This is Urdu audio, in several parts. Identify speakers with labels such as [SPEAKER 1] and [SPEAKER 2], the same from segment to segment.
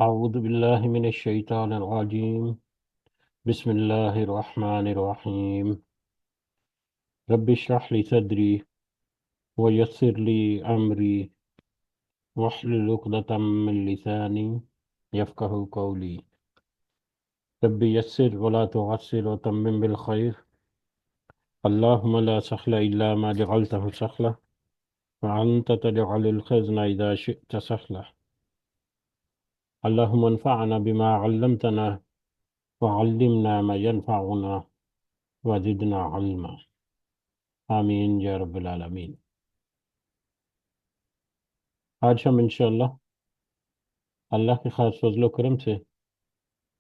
[SPEAKER 1] أعوذ بالله من الشيطان الرجيم. بسم الله الرحمن الرحيم. رب اشرح لي صدري ويسر لي أمري واحلل عقدة من لساني يفقه قولي. رب يسر ولا تعسر وتمم بالخير. اللهم لا سهل إلا ما جعلته سهلا وأنت تجعل الحزن إذا شئت سهلا. اللهم انفعنا بما علمتنا وعلمنا ما ينفعنا وزدنا علما. آمین یا رب العالمین۔ آج ہم انشاءاللہ اللہ کے خاص فضل و کرم سے،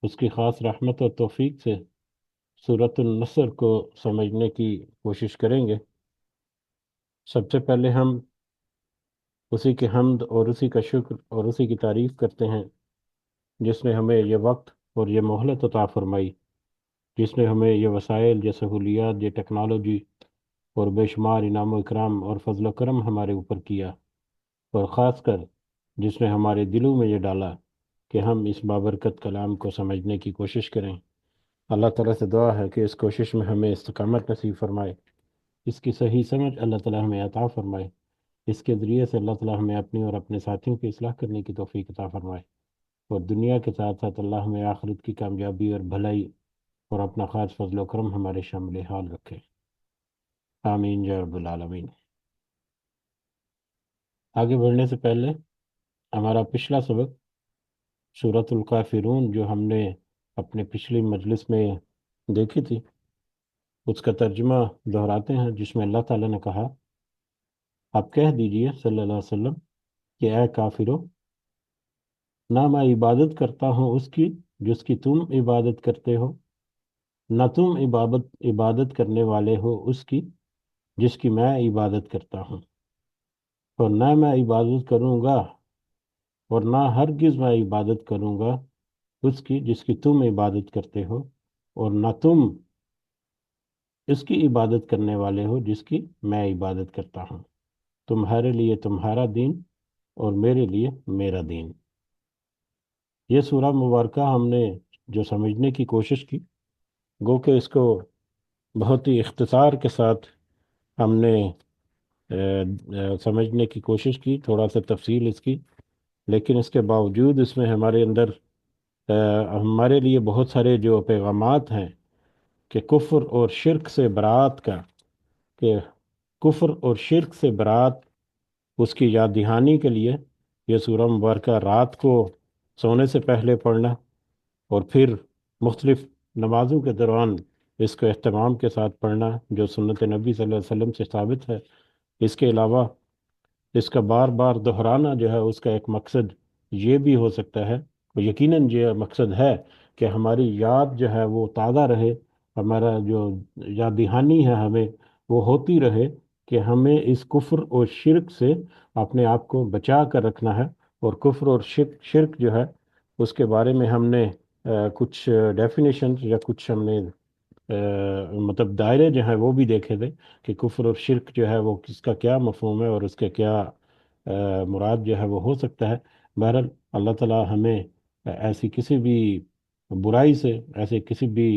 [SPEAKER 1] اس کی خاص رحمت و توفیق سے سورۃ النصر کو سمجھنے کی کوشش کریں گے۔ سب سے پہلے ہم اسی کی حمد اور اسی کا شکر اور اسی کی تعریف کرتے ہیں جس نے ہمیں یہ وقت اور یہ مہلت عطا فرمائی، جس نے ہمیں یہ وسائل، یہ سہولیات، یہ ٹیکنالوجی اور بے شمار انعام و اکرام اور فضل و کرم ہمارے اوپر کیا، اور خاص کر جس نے ہمارے دلوں میں یہ ڈالا کہ ہم اس بابرکت کلام کو سمجھنے کی کوشش کریں۔ اللہ تعالیٰ سے دعا ہے کہ اس کوشش میں ہمیں استقامت نصیب فرمائے، اس کی صحیح سمجھ اللہ تعالیٰ ہمیں عطا فرمائے، اس کے ذریعے سے اللہ تعالیٰ ہمیں اپنی اور اپنے ساتھیوں کی اصلاح کرنے کی توفیق عطا فرمائے، اور دنیا کے ساتھ ساتھ اللہ ہمیں آخرت کی کامیابی اور بھلائی اور اپنا خاص فضل و کرم ہمارے شامل حال رکھے۔ آمین یا رب العالمین۔ آگے بڑھنے سے پہلے ہمارا پچھلا سبق سورۃ الکافرون جو ہم نے اپنے پچھلی مجلس میں دیکھی تھی، اس کا ترجمہ دہراتے ہیں، جس میں اللہ تعالیٰ نے کہا، آپ کہہ دیجئے صلی اللہ علیہ وسلم کہ اے کافرو، نہ میں عبادت کرتا ہوں اس کی جس کی تم عبادت کرتے ہو، نہ تم عبادت کرنے والے ہو اس کی جس کی میں عبادت کرتا ہوں، اور نہ میں عبادت کروں گا اور نہ ہرگز میں عبادت کروں گا اس کی جس کی تم عبادت کرتے ہو، اور نہ تم اس کی عبادت کرنے والے ہو جس کی میں عبادت کرتا ہوں، تمہارے لیے تمہارا دین اور میرے لیے میرا دین۔ یہ سورہ مبارکہ ہم نے جو سمجھنے کی کوشش کی، گو کہ اس کو بہت ہی اختصار کے ساتھ ہم نے سمجھنے کی کوشش کی، تھوڑا سا تفصیل اس کی، لیکن اس کے باوجود اس میں ہمارے اندر ہمارے لیے بہت سارے جو پیغامات ہیں کہ کفر اور شرک سے برات کا، کہ کفر اور شرک سے برات، اس کی یاد دہانی کے لیے یہ سورہ مبارکہ رات کو سونے سے پہلے پڑھنا، اور پھر مختلف نمازوں کے دوران اس کو اہتمام کے ساتھ پڑھنا، جو سنت نبی صلی اللہ علیہ وسلم سے ثابت ہے۔ اس کے علاوہ اس کا بار بار دہرانا جو ہے، اس کا ایک مقصد یہ بھی ہو سکتا ہے، اور یقیناً یہ مقصد ہے، کہ ہماری یاد جو ہے وہ تازہ رہے، ہمارا جو یاد دہانی ہے ہمیں وہ ہوتی رہے، کہ ہمیں اس کفر اور شرک سے اپنے آپ کو بچا کر رکھنا ہے۔ اور کفر اور شرک جو ہے، اس کے بارے میں ہم نے کچھ ڈیفینیشن یا کچھ ہم نے مطلب دائرے جو ہیں وہ بھی دیکھے تھے، کہ کفر اور شرک جو ہے وہ کس کا کیا مفہوم ہے اور اس کے کیا مراد جو ہے وہ ہو سکتا ہے۔ بہرحال اللہ تعالیٰ ہمیں ایسی کسی بھی برائی سے، ایسے کسی بھی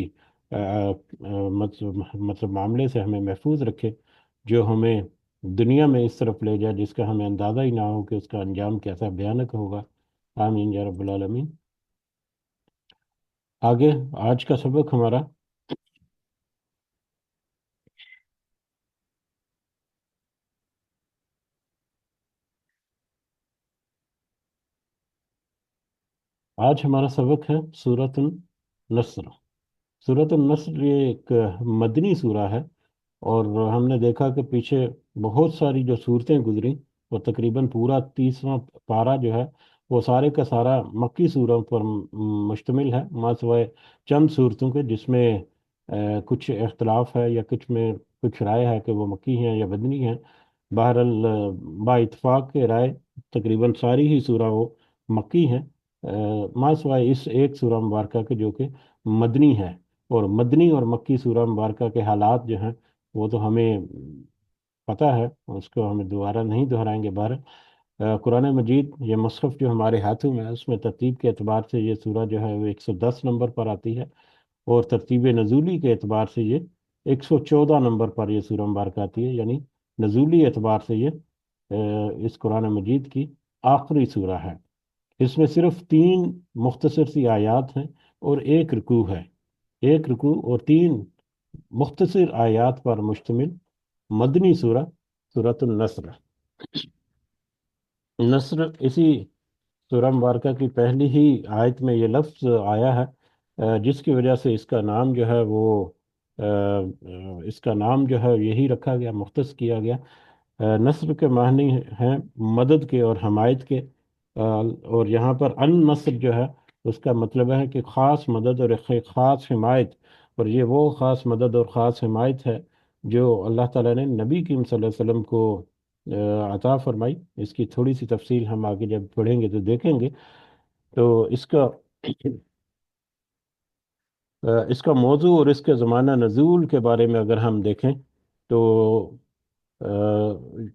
[SPEAKER 1] مطلب معاملے سے ہمیں محفوظ رکھے جو ہمیں دنیا میں اس طرف لے جائے جس کا ہمیں اندازہ ہی نہ ہو کہ اس کا انجام کیسا بھیانک ہوگا۔ آمین یا رب العالمین۔ آگے آج کا سبق ہمارا آج ہمارا سبق ہے سورۃ النصر۔ سورۃ النصر یہ ایک مدنی سورہ ہے، اور ہم نے دیکھا کہ پیچھے بہت ساری جو صورتیں گزری، وہ تقریباً پورا 30واں پارہ جو ہے وہ سارے کا سارا مکی سوروں پر مشتمل ہے، ماں سوائے چند صورتوں کے جس میں کچھ اختلاف ہے، یا کچھ میں کچھ رائے ہے کہ وہ مکی ہیں یا مدنی ہیں۔ بہرحال با اتفاق کے رائے تقریباً ساری ہی سورہ وہ مکی ہیں، ماں سوائے اس ایک سورہ مبارکہ کے جو کہ مدنی ہے۔ اور مدنی اور مکی سورہ مبارکہ کے حالات جو ہیں وہ تو ہمیں پتہ ہے، اس کو ہمیں دوبارہ نہیں دہرائیں گے۔ بہر قرآن مجید یہ مصحف جو ہمارے ہاتھوں میں ہے، اس میں ترتیب کے اعتبار سے یہ سورہ جو ہے وہ 110 نمبر پر آتی ہے، اور ترتیب نزولی کے اعتبار سے یہ 114 نمبر پر یہ سورہ مبارکہ آتی ہے، یعنی نزولی اعتبار سے یہ اس قرآن مجید کی آخری سورہ ہے۔ اس میں صرف 3 مختصر سی آیات ہیں اور ایک رکوع ہے، ایک رکوع اور 3 مختصر آیات پر مشتمل مدنی سورہ، سورۃ النصر۔ نصر اسی سورہ مبارکہ کی پہلی ہی آیت میں یہ لفظ آیا ہے، جس کی وجہ سے اس کا نام جو ہے وہ اس کا نام جو ہے یہی رکھا گیا، مختص کیا گیا۔ نصر کے معنی ہیں مدد کے اور حمایت کے، اور یہاں پر النصر جو ہے اس کا مطلب ہے کہ خاص مدد اور ایک خاص حمایت، اور یہ وہ خاص مدد اور خاص حمایت ہے جو اللہ تعالیٰ نے نبی کریم صلی اللہ علیہ وسلم کو عطا فرمائی۔ اس کی تھوڑی سی تفصیل ہم آگے جب پڑھیں گے تو دیکھیں گے۔ تو اس کا موضوع اور اس کے زمانہ نزول کے بارے میں اگر ہم دیکھیں تو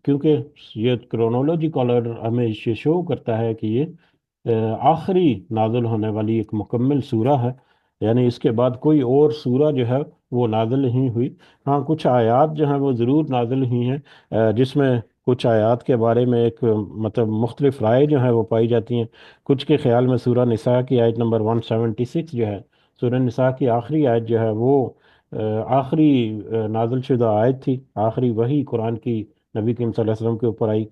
[SPEAKER 1] کیونکہ یہ کرونولوجیکل آرڈر ہمیں یہ شو کرتا ہے کہ یہ آخری نازل ہونے والی ایک مکمل سورہ ہے، یعنی اس کے بعد کوئی اور سورہ جو ہے وہ نازل نہیں ہوئی۔ ہاں کچھ آیات جو ہیں وہ ضرور نازل ہوئی ہیں، جس میں کچھ آیات کے بارے میں ایک مطلب مختلف رائے جو ہیں وہ پائی جاتی ہیں۔ کچھ کے خیال میں سورہ نساء کی آیت نمبر 176 جو ہے، سورہ نساء کی آخری آیت جو ہے وہ آخری نازل شدہ آیت تھی، آخری وحی قرآن کی نبی کریم صلی اللہ علیہ وسلم کے اوپر آئی۔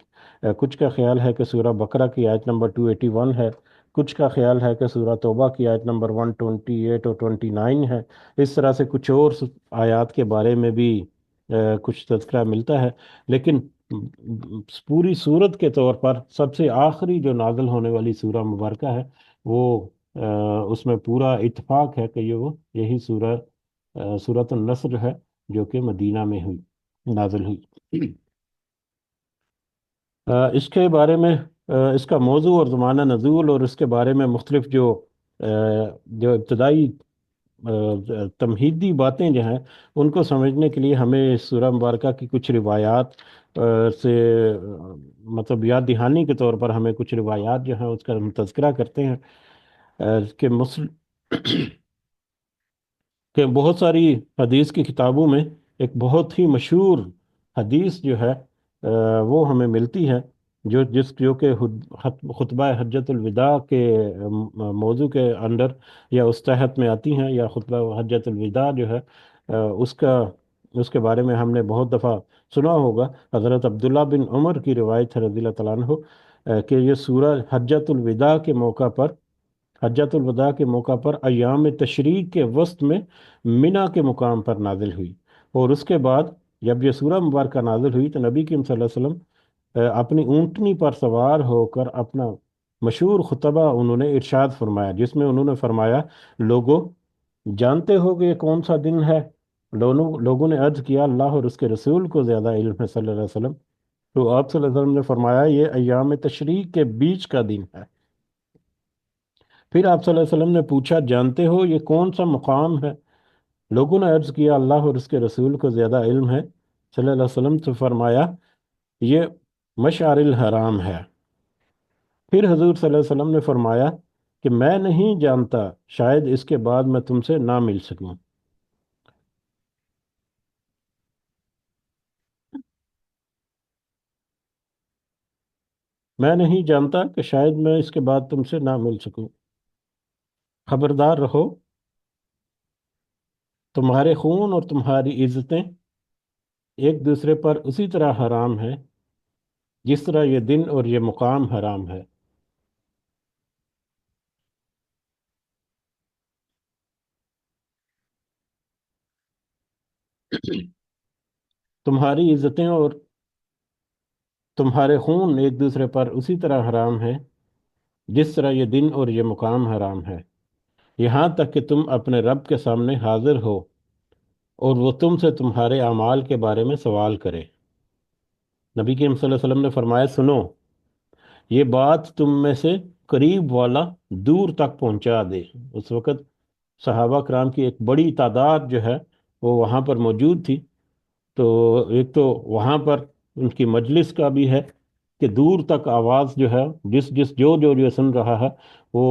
[SPEAKER 1] کچھ کا خیال ہے کہ سورہ بقرہ کی آیت نمبر 281 ہے، کچھ کا خیال ہے کہ سورہ توبہ کی آیت نمبر 128 اور 29 ہے۔ اس طرح سے کچھ اور آیات کے بارے میں بھی کچھ تذکرہ ملتا ہے، لیکن پوری صورت کے طور پر سب سے آخری جو نازل ہونے والی سورہ مبارکہ ہے وہ اس میں پورا اتفاق ہے کہ یہی سورۃ النصر ہے، جو کہ مدینہ میں نازل ہوئی۔ اس کے بارے میں اس کا موضوع اور زمانہ نزول اور اس کے بارے میں مختلف جو ابتدائی تمہیدی باتیں جو ہیں ان کو سمجھنے کے لیے ہمیں اس سورہ مبارکہ کی کچھ روایات سے مطلب یاد دہانی کے طور پر ہمیں کچھ روایات جو ہیں اس کا ہم تذکرہ کرتے ہیں، کہ کہ بہت ساری حدیث کی کتابوں میں ایک بہت ہی مشہور حدیث جو ہے وہ ہمیں ملتی ہے، جو کہ خطبہ حجۃ الوداع کے موضوع کے اندر یا اس تحت میں آتی ہیں، یا خطبہ حجۃ الوداع جو ہے اس کے بارے میں ہم نے بہت دفعہ سنا ہوگا۔ حضرت عبداللہ بن عمر کی روایت ہے رضی اللہ تعالیٰ عنہ، کہ یہ سورہ حجۃ الوداع کے موقع پر ایام تشریق کے وسط میں منی کے مقام پر نازل ہوئی، اور اس کے بعد جب یہ سورہ مبارکہ نازل ہوئی تو نبی کریم صلی اللہ علیہ وسلم اپنی اونٹنی پر سوار ہو کر اپنا مشہور خطبہ انہوں نے ارشاد فرمایا، جس میں انہوں نے فرمایا، لوگوں جانتے ہو کہ یہ کون سا دن ہے؟ لوگوں نے عرض کیا، اللہ اور اس کے رسول کو زیادہ علم ہے صلی اللہ علیہ وسلم۔ تو آپ صلی اللہ علیہ وسلم نے فرمایا یہ ایام تشریق کے بیچ کا دن ہے۔ پھر آپ صلی اللہ علیہ وسلم نے پوچھا، جانتے ہو یہ کون سا مقام ہے؟ لوگوں نے عرض کیا، اللہ اور اس کے رسول کو زیادہ علم ہے صلی اللہ علیہ وسلم، سے فرمایا یہ مشعر الحرام ہے۔ پھر حضور صلی اللہ علیہ وسلم نے فرمایا کہ میں نہیں جانتا، شاید اس کے بعد میں تم سے نہ مل سکوں۔ میں نہیں جانتا کہ شاید میں اس کے بعد تم سے نہ مل سکوں۔ خبردار رہو، تمہارے خون اور تمہاری عزتیں ایک دوسرے پر اسی طرح حرام ہے جس طرح یہ دن اور یہ مقام حرام ہے۔ تمہاری عزتیں اور تمہارے خون ایک دوسرے پر اسی طرح حرام ہے جس طرح یہ دن اور یہ مقام حرام ہے، یہاں تک کہ تم اپنے رب کے سامنے حاضر ہو اور وہ تم سے تمہارے اعمال کے بارے میں سوال کرے۔ نبی کریم صلی اللہ علیہ وسلم نے فرمایا، سنو، یہ بات تم میں سے قریب والا دور تک پہنچا دے۔ اس وقت صحابہ کرام کی ایک بڑی تعداد جو ہے وہ وہاں پر موجود تھی، تو ایک تو وہاں پر ان کی مجلس کا بھی ہے، کہ دور تک آواز جو ہے، جس جس جو سن رہا ہے وہ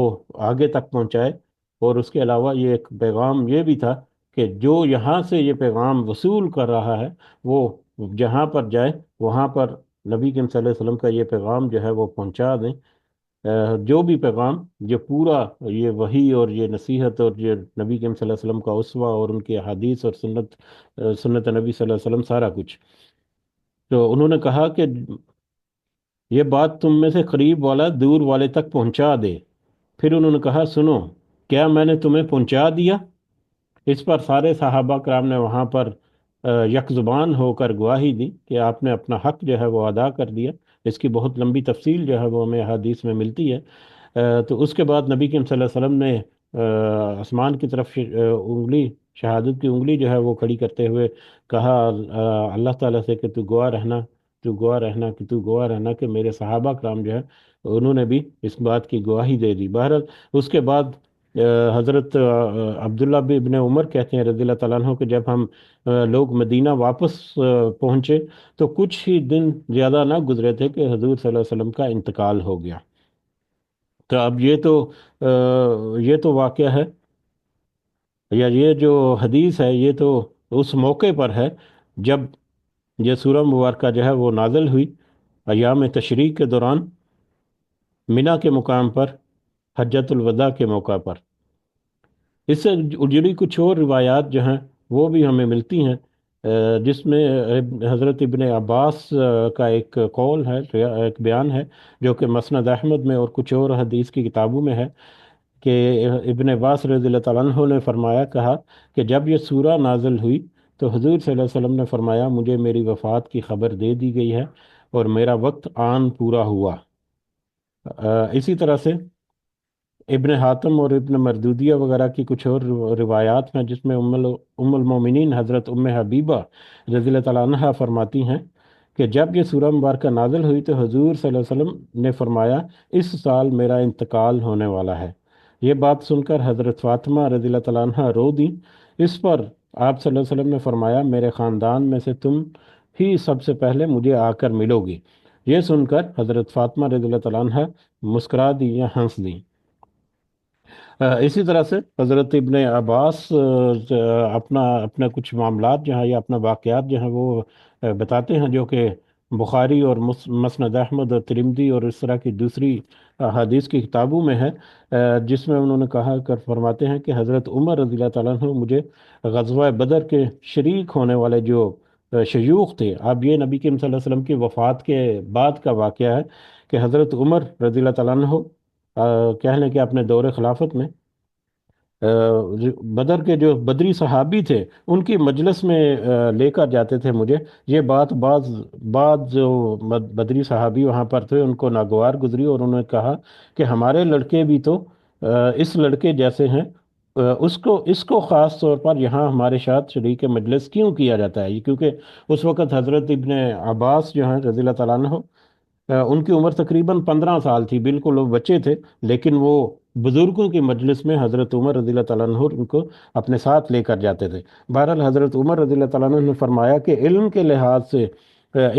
[SPEAKER 1] آگے تک پہنچائے۔ اور اس کے علاوہ یہ ایک پیغام یہ بھی تھا کہ جو یہاں سے یہ پیغام وصول کر رہا ہے وہ جہاں پر جائے وہاں پر نبی کریم صلی اللہ علیہ وسلم کا یہ پیغام جو ہے وہ پہنچا دیں۔ جو بھی پیغام، یہ پورا یہ وحی اور یہ نصیحت اور یہ نبی کریم صلی اللہ علیہ وسلم کا اسوہ اور ان کی احادیث اور سنت نبی صلی اللہ علیہ وسلم سارا کچھ۔ تو انہوں نے کہا کہ یہ بات تم میں سے قریب والا دور والے تک پہنچا دے۔ پھر انہوں نے کہا سنو، کیا میں نے تمہیں پہنچا دیا؟ اس پر سارے صحابہ کرام نے وہاں پر یک زبان ہو کر گواہی دی کہ آپ نے اپنا حق جو ہے وہ ادا کر دیا۔ اس کی بہت لمبی تفصیل جو ہے وہ ہمیں حدیث میں ملتی ہے۔ تو اس کے بعد نبی کریم صلی اللہ علیہ وسلم نے آسمان کی طرف انگلی، شہادت کی انگلی جو ہے وہ کھڑی کرتے ہوئے کہا اللہ تعالیٰ سے کہ تو گواہ رہنا، تو گواہ رہنا، کہ تو گواہ رہنا کہ میرے صحابہ کرام جو ہے انہوں نے بھی اس بات کی گواہی دے دی۔ بہرحال اس کے بعد حضرت عبداللہ ابن عمر کہتے ہیں رضی اللہ تعالیٰ عنہ کہ جب ہم لوگ مدینہ واپس پہنچے تو کچھ ہی دن زیادہ نہ گزرے تھے کہ حضور صلی اللہ علیہ وسلم کا انتقال ہو گیا۔ تو اب یہ تو واقعہ ہے، یا یہ جو حدیث ہے یہ تو اس موقع پر ہے جب یہ سورہ مبارکہ جو ہے وہ نازل ہوئی، ایام تشریق کے دوران، منی کے مقام پر، حجۃ الوداع کے موقع پر۔ اس سے جڑی کچھ اور روایات جو ہیں وہ بھی ہمیں ملتی ہیں، جس میں حضرت ابن عباس کا ایک قول ہے، ایک بیان ہے جو کہ مسند احمد میں اور کچھ اور حدیث کی کتابوں میں ہے کہ ابن عباس رضی اللہ تعالیٰ عنہ نے فرمایا، کہا کہ جب یہ سورہ نازل ہوئی تو حضور صلی اللہ علیہ وسلم نے فرمایا مجھے میری وفات کی خبر دے دی گئی ہے اور میرا وقت آن پورا ہوا۔ اسی طرح سے ابن حاتم اور ابن مردودیہ وغیرہ کی کچھ اور روایات ہیں جس میں ام المومنین حضرت ام حبیبہ رضی اللہ تعالیٰ عنہ فرماتی ہیں کہ جب یہ سورہ مبارکہ نازل ہوئی تو حضور صلی اللہ علیہ وسلم نے فرمایا اس سال میرا انتقال ہونے والا ہے۔ یہ بات سن کر حضرت فاطمہ رضی اللہ تعالیٰ عنہ رو دی۔ اس پر آپ صلی اللہ علیہ وسلم نے فرمایا میرے خاندان میں سے تم ہی سب سے پہلے مجھے آ کر ملو گی۔ یہ سن کر حضرت فاطمہ رضی اللہ تعالیٰ عنہ مسکرا دی یا ہنس دی۔ اسی طرح سے حضرت ابن عباس اپنا کچھ معاملات جو ہیں یا اپنا واقعات جو ہیں وہ بتاتے ہیں جو کہ بخاری اور مسند احمد اور ترمذی اور اس طرح کی دوسری حدیث کی کتابوں میں ہے، جس میں انہوں نے کہا کر فرماتے ہیں کہ حضرت عمر رضی اللہ تعالیٰ عنہ مجھے غزوہ بدر کے شریک ہونے والے جو شیوخ تھے، اب یہ نبی کریم صلی اللہ علیہ وسلم کی وفات کے بعد کا واقعہ ہے کہ حضرت عمر رضی اللہ تعالیٰ عنہ کہہ لیں کہ اپنے دور خلافت میں بدر کے جو بدری صحابی تھے ان کی مجلس میں لے کر جاتے تھے مجھے۔ یہ بات بعض جو بدری صحابی وہاں پر تھے ان کو ناگوار گزری اور انہوں نے کہا کہ ہمارے لڑکے بھی تو اس لڑکے جیسے ہیں، اس کو خاص طور پر یہاں ہمارے ساتھ شریک مجلس کیوں کیا جاتا ہے؟ کیونکہ اس وقت حضرت ابن عباس جو ہیں رضی اللہ تعالیٰ عنہ، ان کی عمر تقریباً 15 سال تھی، بالکل وہ بچے تھے، لیکن وہ بزرگوں کی مجلس میں حضرت عمر رضی اللہ تعالیٰ عنہ ان کو اپنے ساتھ لے کر جاتے تھے۔ بہرحال حضرت عمر رضی اللہ تعالیٰ عنہ نے فرمایا کہ علم کے لحاظ سے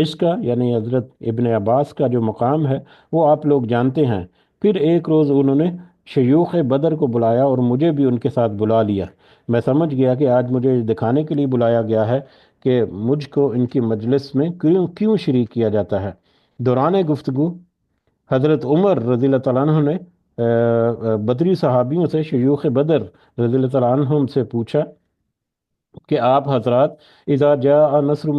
[SPEAKER 1] اس کا یعنی حضرت ابن عباس کا جو مقام ہے وہ آپ لوگ جانتے ہیں۔ پھر ایک روز انہوں نے شیوخ بدر کو بلایا اور مجھے بھی ان کے ساتھ بلا لیا۔ میں سمجھ گیا کہ آج مجھے دکھانے کے لیے بلایا گیا ہے کہ مجھ کو ان کی مجلس میں کیوں شریک کیا جاتا ہے۔ دوران گفتگو حضرت عمر رضی اللہ تعالیٰ عنہ نے بدری صحابیوں سے، شیوخ بدر رضی اللہ تعالیٰ عنہم سے پوچھا کہ آپ حضرات اذا جاء نصر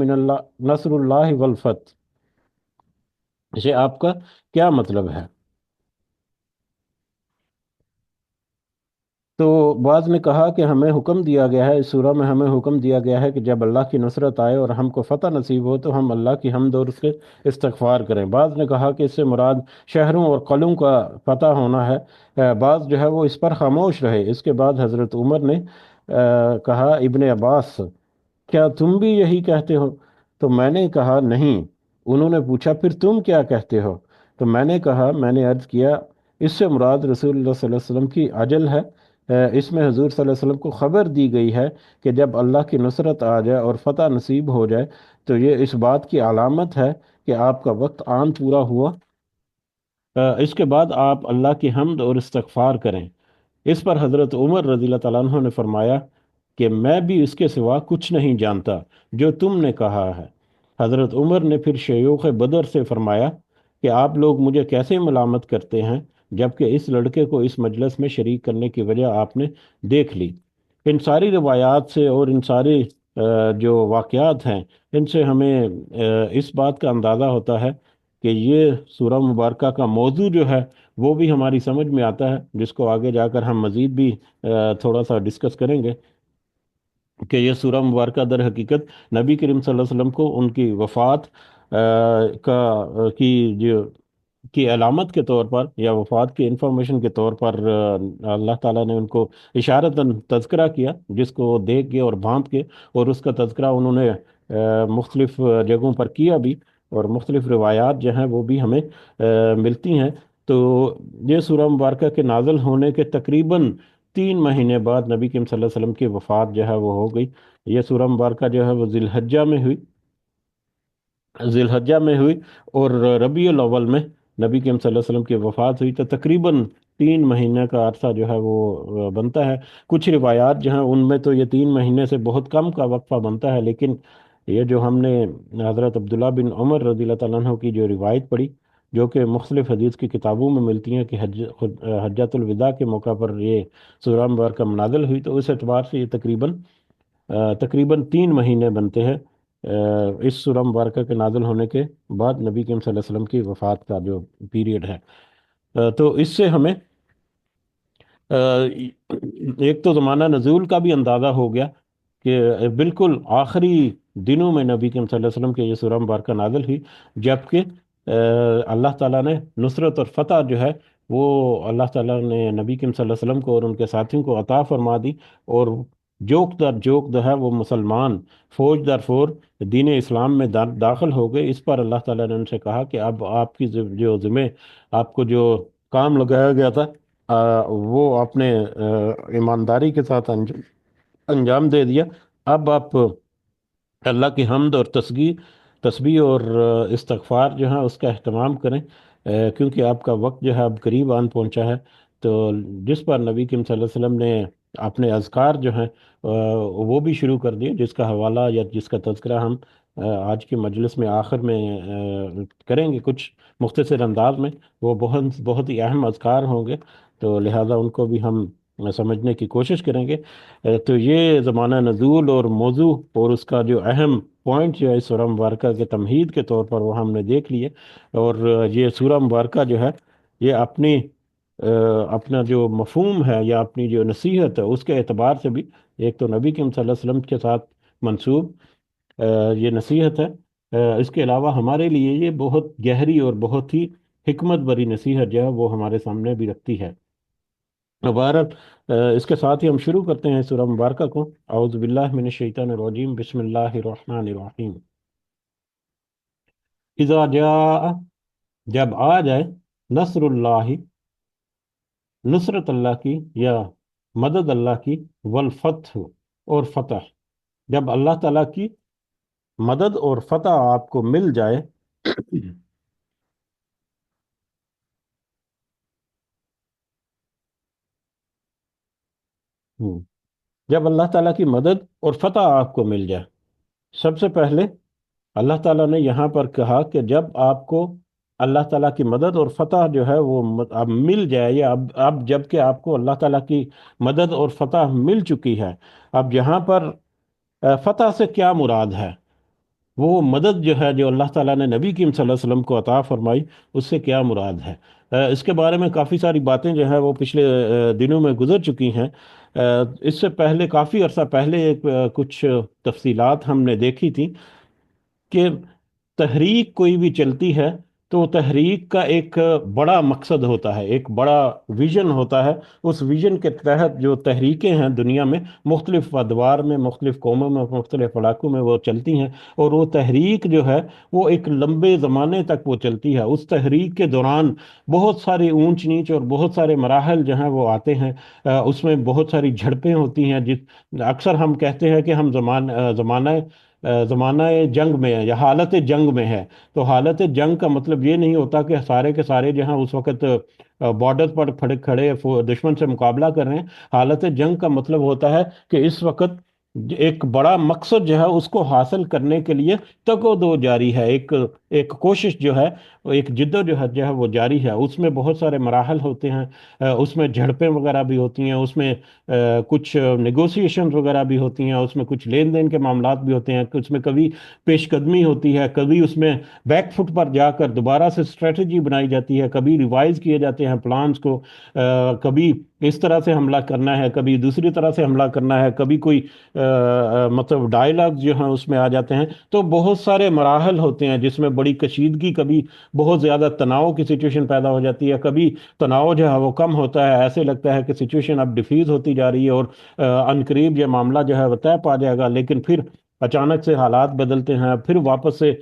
[SPEAKER 1] اللہ والفتح، اسے آپ کا کیا مطلب ہے؟ تو بعض نے کہا کہ ہمیں حکم دیا گیا ہے، اس سورہ میں ہمیں حکم دیا گیا ہے کہ جب اللہ کی نصرت آئے اور ہم کو فتح نصیب ہو تو ہم اللہ کی حمد اور اس کے استغفار کریں۔ بعض نے کہا کہ اس سے مراد شہروں اور قلعوں کا فتح ہونا ہے۔ بعض جو ہے وہ اس پر خاموش رہے۔ اس کے بعد حضرت عمر نے کہا ابن عباس کیا تم بھی یہی کہتے ہو؟ تو میں نے کہا نہیں۔ انہوں نے پوچھا پھر تم کیا کہتے ہو؟ تو میں نے کہا، میں نے عرض کیا اس سے مراد رسول اللہ صلی اللہ علیہ وسلم کی اجل ہے اس میں حضور صلی اللہ علیہ وسلم کو خبر دی گئی ہے کہ جب اللہ کی نصرت آ جائے اور فتح نصیب ہو جائے تو یہ اس بات کی علامت ہے کہ آپ کا وقت آن پورا ہوا۔ اس کے بعد آپ اللہ کی حمد اور استغفار کریں۔ اس پر حضرت عمر رضی اللہ تعالیٰ عنہ نے فرمایا کہ میں بھی اس کے سوا کچھ نہیں جانتا جو تم نے کہا ہے۔ حضرت عمر نے پھر شیوخ بدر سے فرمایا کہ آپ لوگ مجھے کیسے ملامت کرتے ہیں جبکہ اس لڑکے کو اس مجلس میں شریک کرنے کی وجہ آپ نے دیکھ لی۔ ان ساری روایات سے اور ان ساری جو واقعات ہیں ان سے ہمیں اس بات کا اندازہ ہوتا ہے کہ یہ سورہ مبارکہ کا موضوع جو ہے وہ بھی ہماری سمجھ میں آتا ہے، جس کو آگے جا کر ہم مزید بھی تھوڑا سا ڈسکس کریں گے کہ یہ سورہ مبارکہ در حقیقت نبی کریم صلی اللہ علیہ وسلم کو ان کی وفات کی جو کی علامت کے طور پر یا وفات کی انفارمیشن کے طور پر اللہ تعالیٰ نے ان کو اشارتاً تذکرہ کیا، جس کو دیکھ کے اور بھانپ کے، اور اس کا تذکرہ انہوں نے مختلف جگہوں پر کیا بھی، اور مختلف روایات جو ہیں وہ بھی ہمیں ملتی ہیں۔ تو یہ سورہ مبارکہ کے نازل ہونے کے تقریباً 3 مہینے بعد نبی کریم صلی اللہ علیہ وسلم کی وفات جو ہے وہ ہو گئی۔ یہ سورہ مبارکہ جو ہے وہ ذی الحجہ میں ہوئی، اور ربیع الاول میں نبی کریم صلی اللہ علیہ وسلم کی وفات ہوئی، تو تقریباً 3 مہینے کا عرصہ جو ہے وہ بنتا ہے۔ کچھ روایات جو ہیں ان میں تو یہ 3 مہینے سے بہت کم کا وقفہ بنتا ہے، لیکن یہ جو ہم نے حضرت عبداللہ بن عمر رضی اللہ تعالیٰ عنہ کی جو روایت پڑھی، جو کہ مختلف حدیث کی کتابوں میں ملتی ہیں کہ حجۃ الوداع کے موقع پر یہ سورہ مبارکہ نازل ہوئی، تو اس اعتبار سے یہ تقریباً 3 مہینے بنتے ہیں اس سورہ مبارکہ کے نازل ہونے کے بعد نبی کریم صلی اللہ علیہ وسلم کی وفات کا جو پیریڈ ہے۔ تو اس سے ہمیں ایک تو زمانہ نزول کا بھی اندازہ ہو گیا کہ بالکل آخری دنوں میں نبی کریم صلی اللہ علیہ وسلم کے یہ سورہ مبارکہ نازل ہوئی، جبکہ اللہ تعالیٰ نے نصرت اور فتح جو ہے وہ اللہ تعالیٰ نے نبی کریم صلی اللہ علیہ وسلم کو اور ان کے ساتھیوں کو عطا فرما دی، اور جوک در جوک جو ہے وہ مسلمان فوج در فوج دین اسلام میں داخل ہو گئے۔ اس پر اللہ تعالیٰ نے ان سے کہا کہ اب آپ کی جو ذمہ آپ کو جو کام لگایا گیا تھا وہ آپ نے ایمانداری کے ساتھ انجام دے دیا۔ اب آپ اللہ کی حمد اور تسبیح اور استغفار جو ہے اس کا اہتمام کریں، کیونکہ آپ کا وقت جو ہے اب قریب آن پہنچا ہے۔ تو جس پر نبی کریم صلی اللہ علیہ وسلم نے اپنے اذکار جو ہیں وہ بھی شروع کر دیے، جس کا حوالہ یا جس کا تذکرہ ہم آج کے مجلس میں آخر میں کریں گے کچھ مختصر انداز میں۔ وہ بہت بہت ہی اہم اذکار ہوں گے، تو لہٰذا ان کو بھی ہم سمجھنے کی کوشش کریں گے۔ تو یہ زمانہ نزول اور موضوع اور اس کا جو اہم پوائنٹ جو ہے اس سورہ مبارکہ کے تمہید کے طور پر وہ ہم نے دیکھ لیے۔ اور یہ سورہ مبارکہ جو ہے یہ اپنا جو مفہوم ہے یا اپنی جو نصیحت ہے اس کے اعتبار سے بھی ایک تو نبی کریم صلی اللہ علیہ وسلم کے ساتھ منسوب یہ نصیحت ہے، اس کے علاوہ ہمارے لیے یہ بہت گہری اور بہت ہی حکمت بری نصیحت جو ہے وہ ہمارے سامنے بھی رکھتی ہے۔ بہرحال اس کے ساتھ ہی ہم شروع کرتے ہیں سورہ مبارکہ کو۔ اعوذ باللہ من الشیطان الرجیم، بسم اللہ الرحمن الرحیم۔ اذا جاء، جب آ جائے، نصر اللہ، نصرت اللہ کی یا مدد اللہ کی، والفتح، اور فتح، جب اللہ تعالیٰ کی مدد اور فتح آپ کو مل جائے جب اللہ تعالیٰ کی مدد اور فتح آپ کو مل جائے، سب سے پہلے اللہ تعالیٰ نے یہاں پر کہا کہ جب آپ کو اللہ تعالیٰ کی مدد اور فتح جو ہے وہ اب مل جائے، یا اب جب کہ آپ کو اللہ تعالیٰ کی مدد اور فتح مل چکی ہے، اب یہاں پر فتح سے کیا مراد ہے؟ وہ مدد جو ہے جو اللہ تعالیٰ نے نبی کریم صلی اللہ علیہ وسلم کو عطا فرمائی، اس سے کیا مراد ہے؟ اس کے بارے میں کافی ساری باتیں جو ہیں وہ پچھلے دنوں میں گزر چکی ہیں۔ اس سے پہلے کافی عرصہ پہلے کچھ تفصیلات ہم نے دیکھی تھی کہ تحریک کوئی بھی چلتی ہے تو تحریک کا ایک بڑا مقصد ہوتا ہے، ایک بڑا ویژن ہوتا ہے۔ اس ویژن کے تحت جو تحریکیں ہیں دنیا میں، مختلف ادوار میں، مختلف قوموں میں، مختلف علاقوں میں وہ چلتی ہیں، اور وہ تحریک جو ہے وہ ایک لمبے زمانے تک وہ چلتی ہے۔ اس تحریک کے دوران بہت ساری اونچ نیچ اور بہت سارے مراحل جو ہیں وہ آتے ہیں۔ اس میں بہت ساری جھڑپیں ہوتی ہیں، اکثر ہم کہتے ہیں کہ ہم زمانہ جنگ میں ہے یا حالت جنگ میں ہے۔ تو حالت جنگ کا مطلب یہ نہیں ہوتا کہ سارے کے سارے جہاں اس وقت بارڈر پر کھڑے کھڑے دشمن سے مقابلہ کر رہے ہیں۔ حالت جنگ کا مطلب ہوتا ہے کہ اس وقت ایک بڑا مقصد جو ہے اس کو حاصل کرنے کے لیے تگ و دو جاری ہے، ایک ایک کوشش جو ہے، ایک جدوجہد جو ہے وہ جاری ہے۔ اس میں بہت سارے مراحل ہوتے ہیں، اس میں جھڑپیں وغیرہ بھی ہوتی ہیں، اس میں کچھ نیگوسیشن وغیرہ بھی ہوتی ہیں، اس میں کچھ لین دین کے معاملات بھی ہوتے ہیں، اس میں کبھی پیش قدمی ہوتی ہے، کبھی اس میں بیک فٹ پر جا کر دوبارہ سے اسٹریٹجی بنائی جاتی ہے، کبھی ریوائز کیے جاتے ہیں پلانز کو، کبھی اس طرح سے حملہ کرنا ہے، کبھی دوسری طرح سے حملہ کرنا ہے، کبھی کوئی مطلب ڈائلاگ جو ہیں اس میں آ جاتے ہیں۔ تو بہت سارے مراحل ہوتے ہیں جس میں بڑی کشیدگی، کبھی بہت زیادہ تناؤ کی سچویشن پیدا ہو جاتی ہے، کبھی تناؤ جو ہے وہ کم ہوتا ہے، ایسے لگتا ہے کہ سچویشن اب ڈیفیوز ہوتی جا رہی ہے اور عنقریب یہ معاملہ جو ہے وہ طے پا جائے گا، لیکن پھر اچانک سے حالات بدلتے ہیں، پھر واپس سے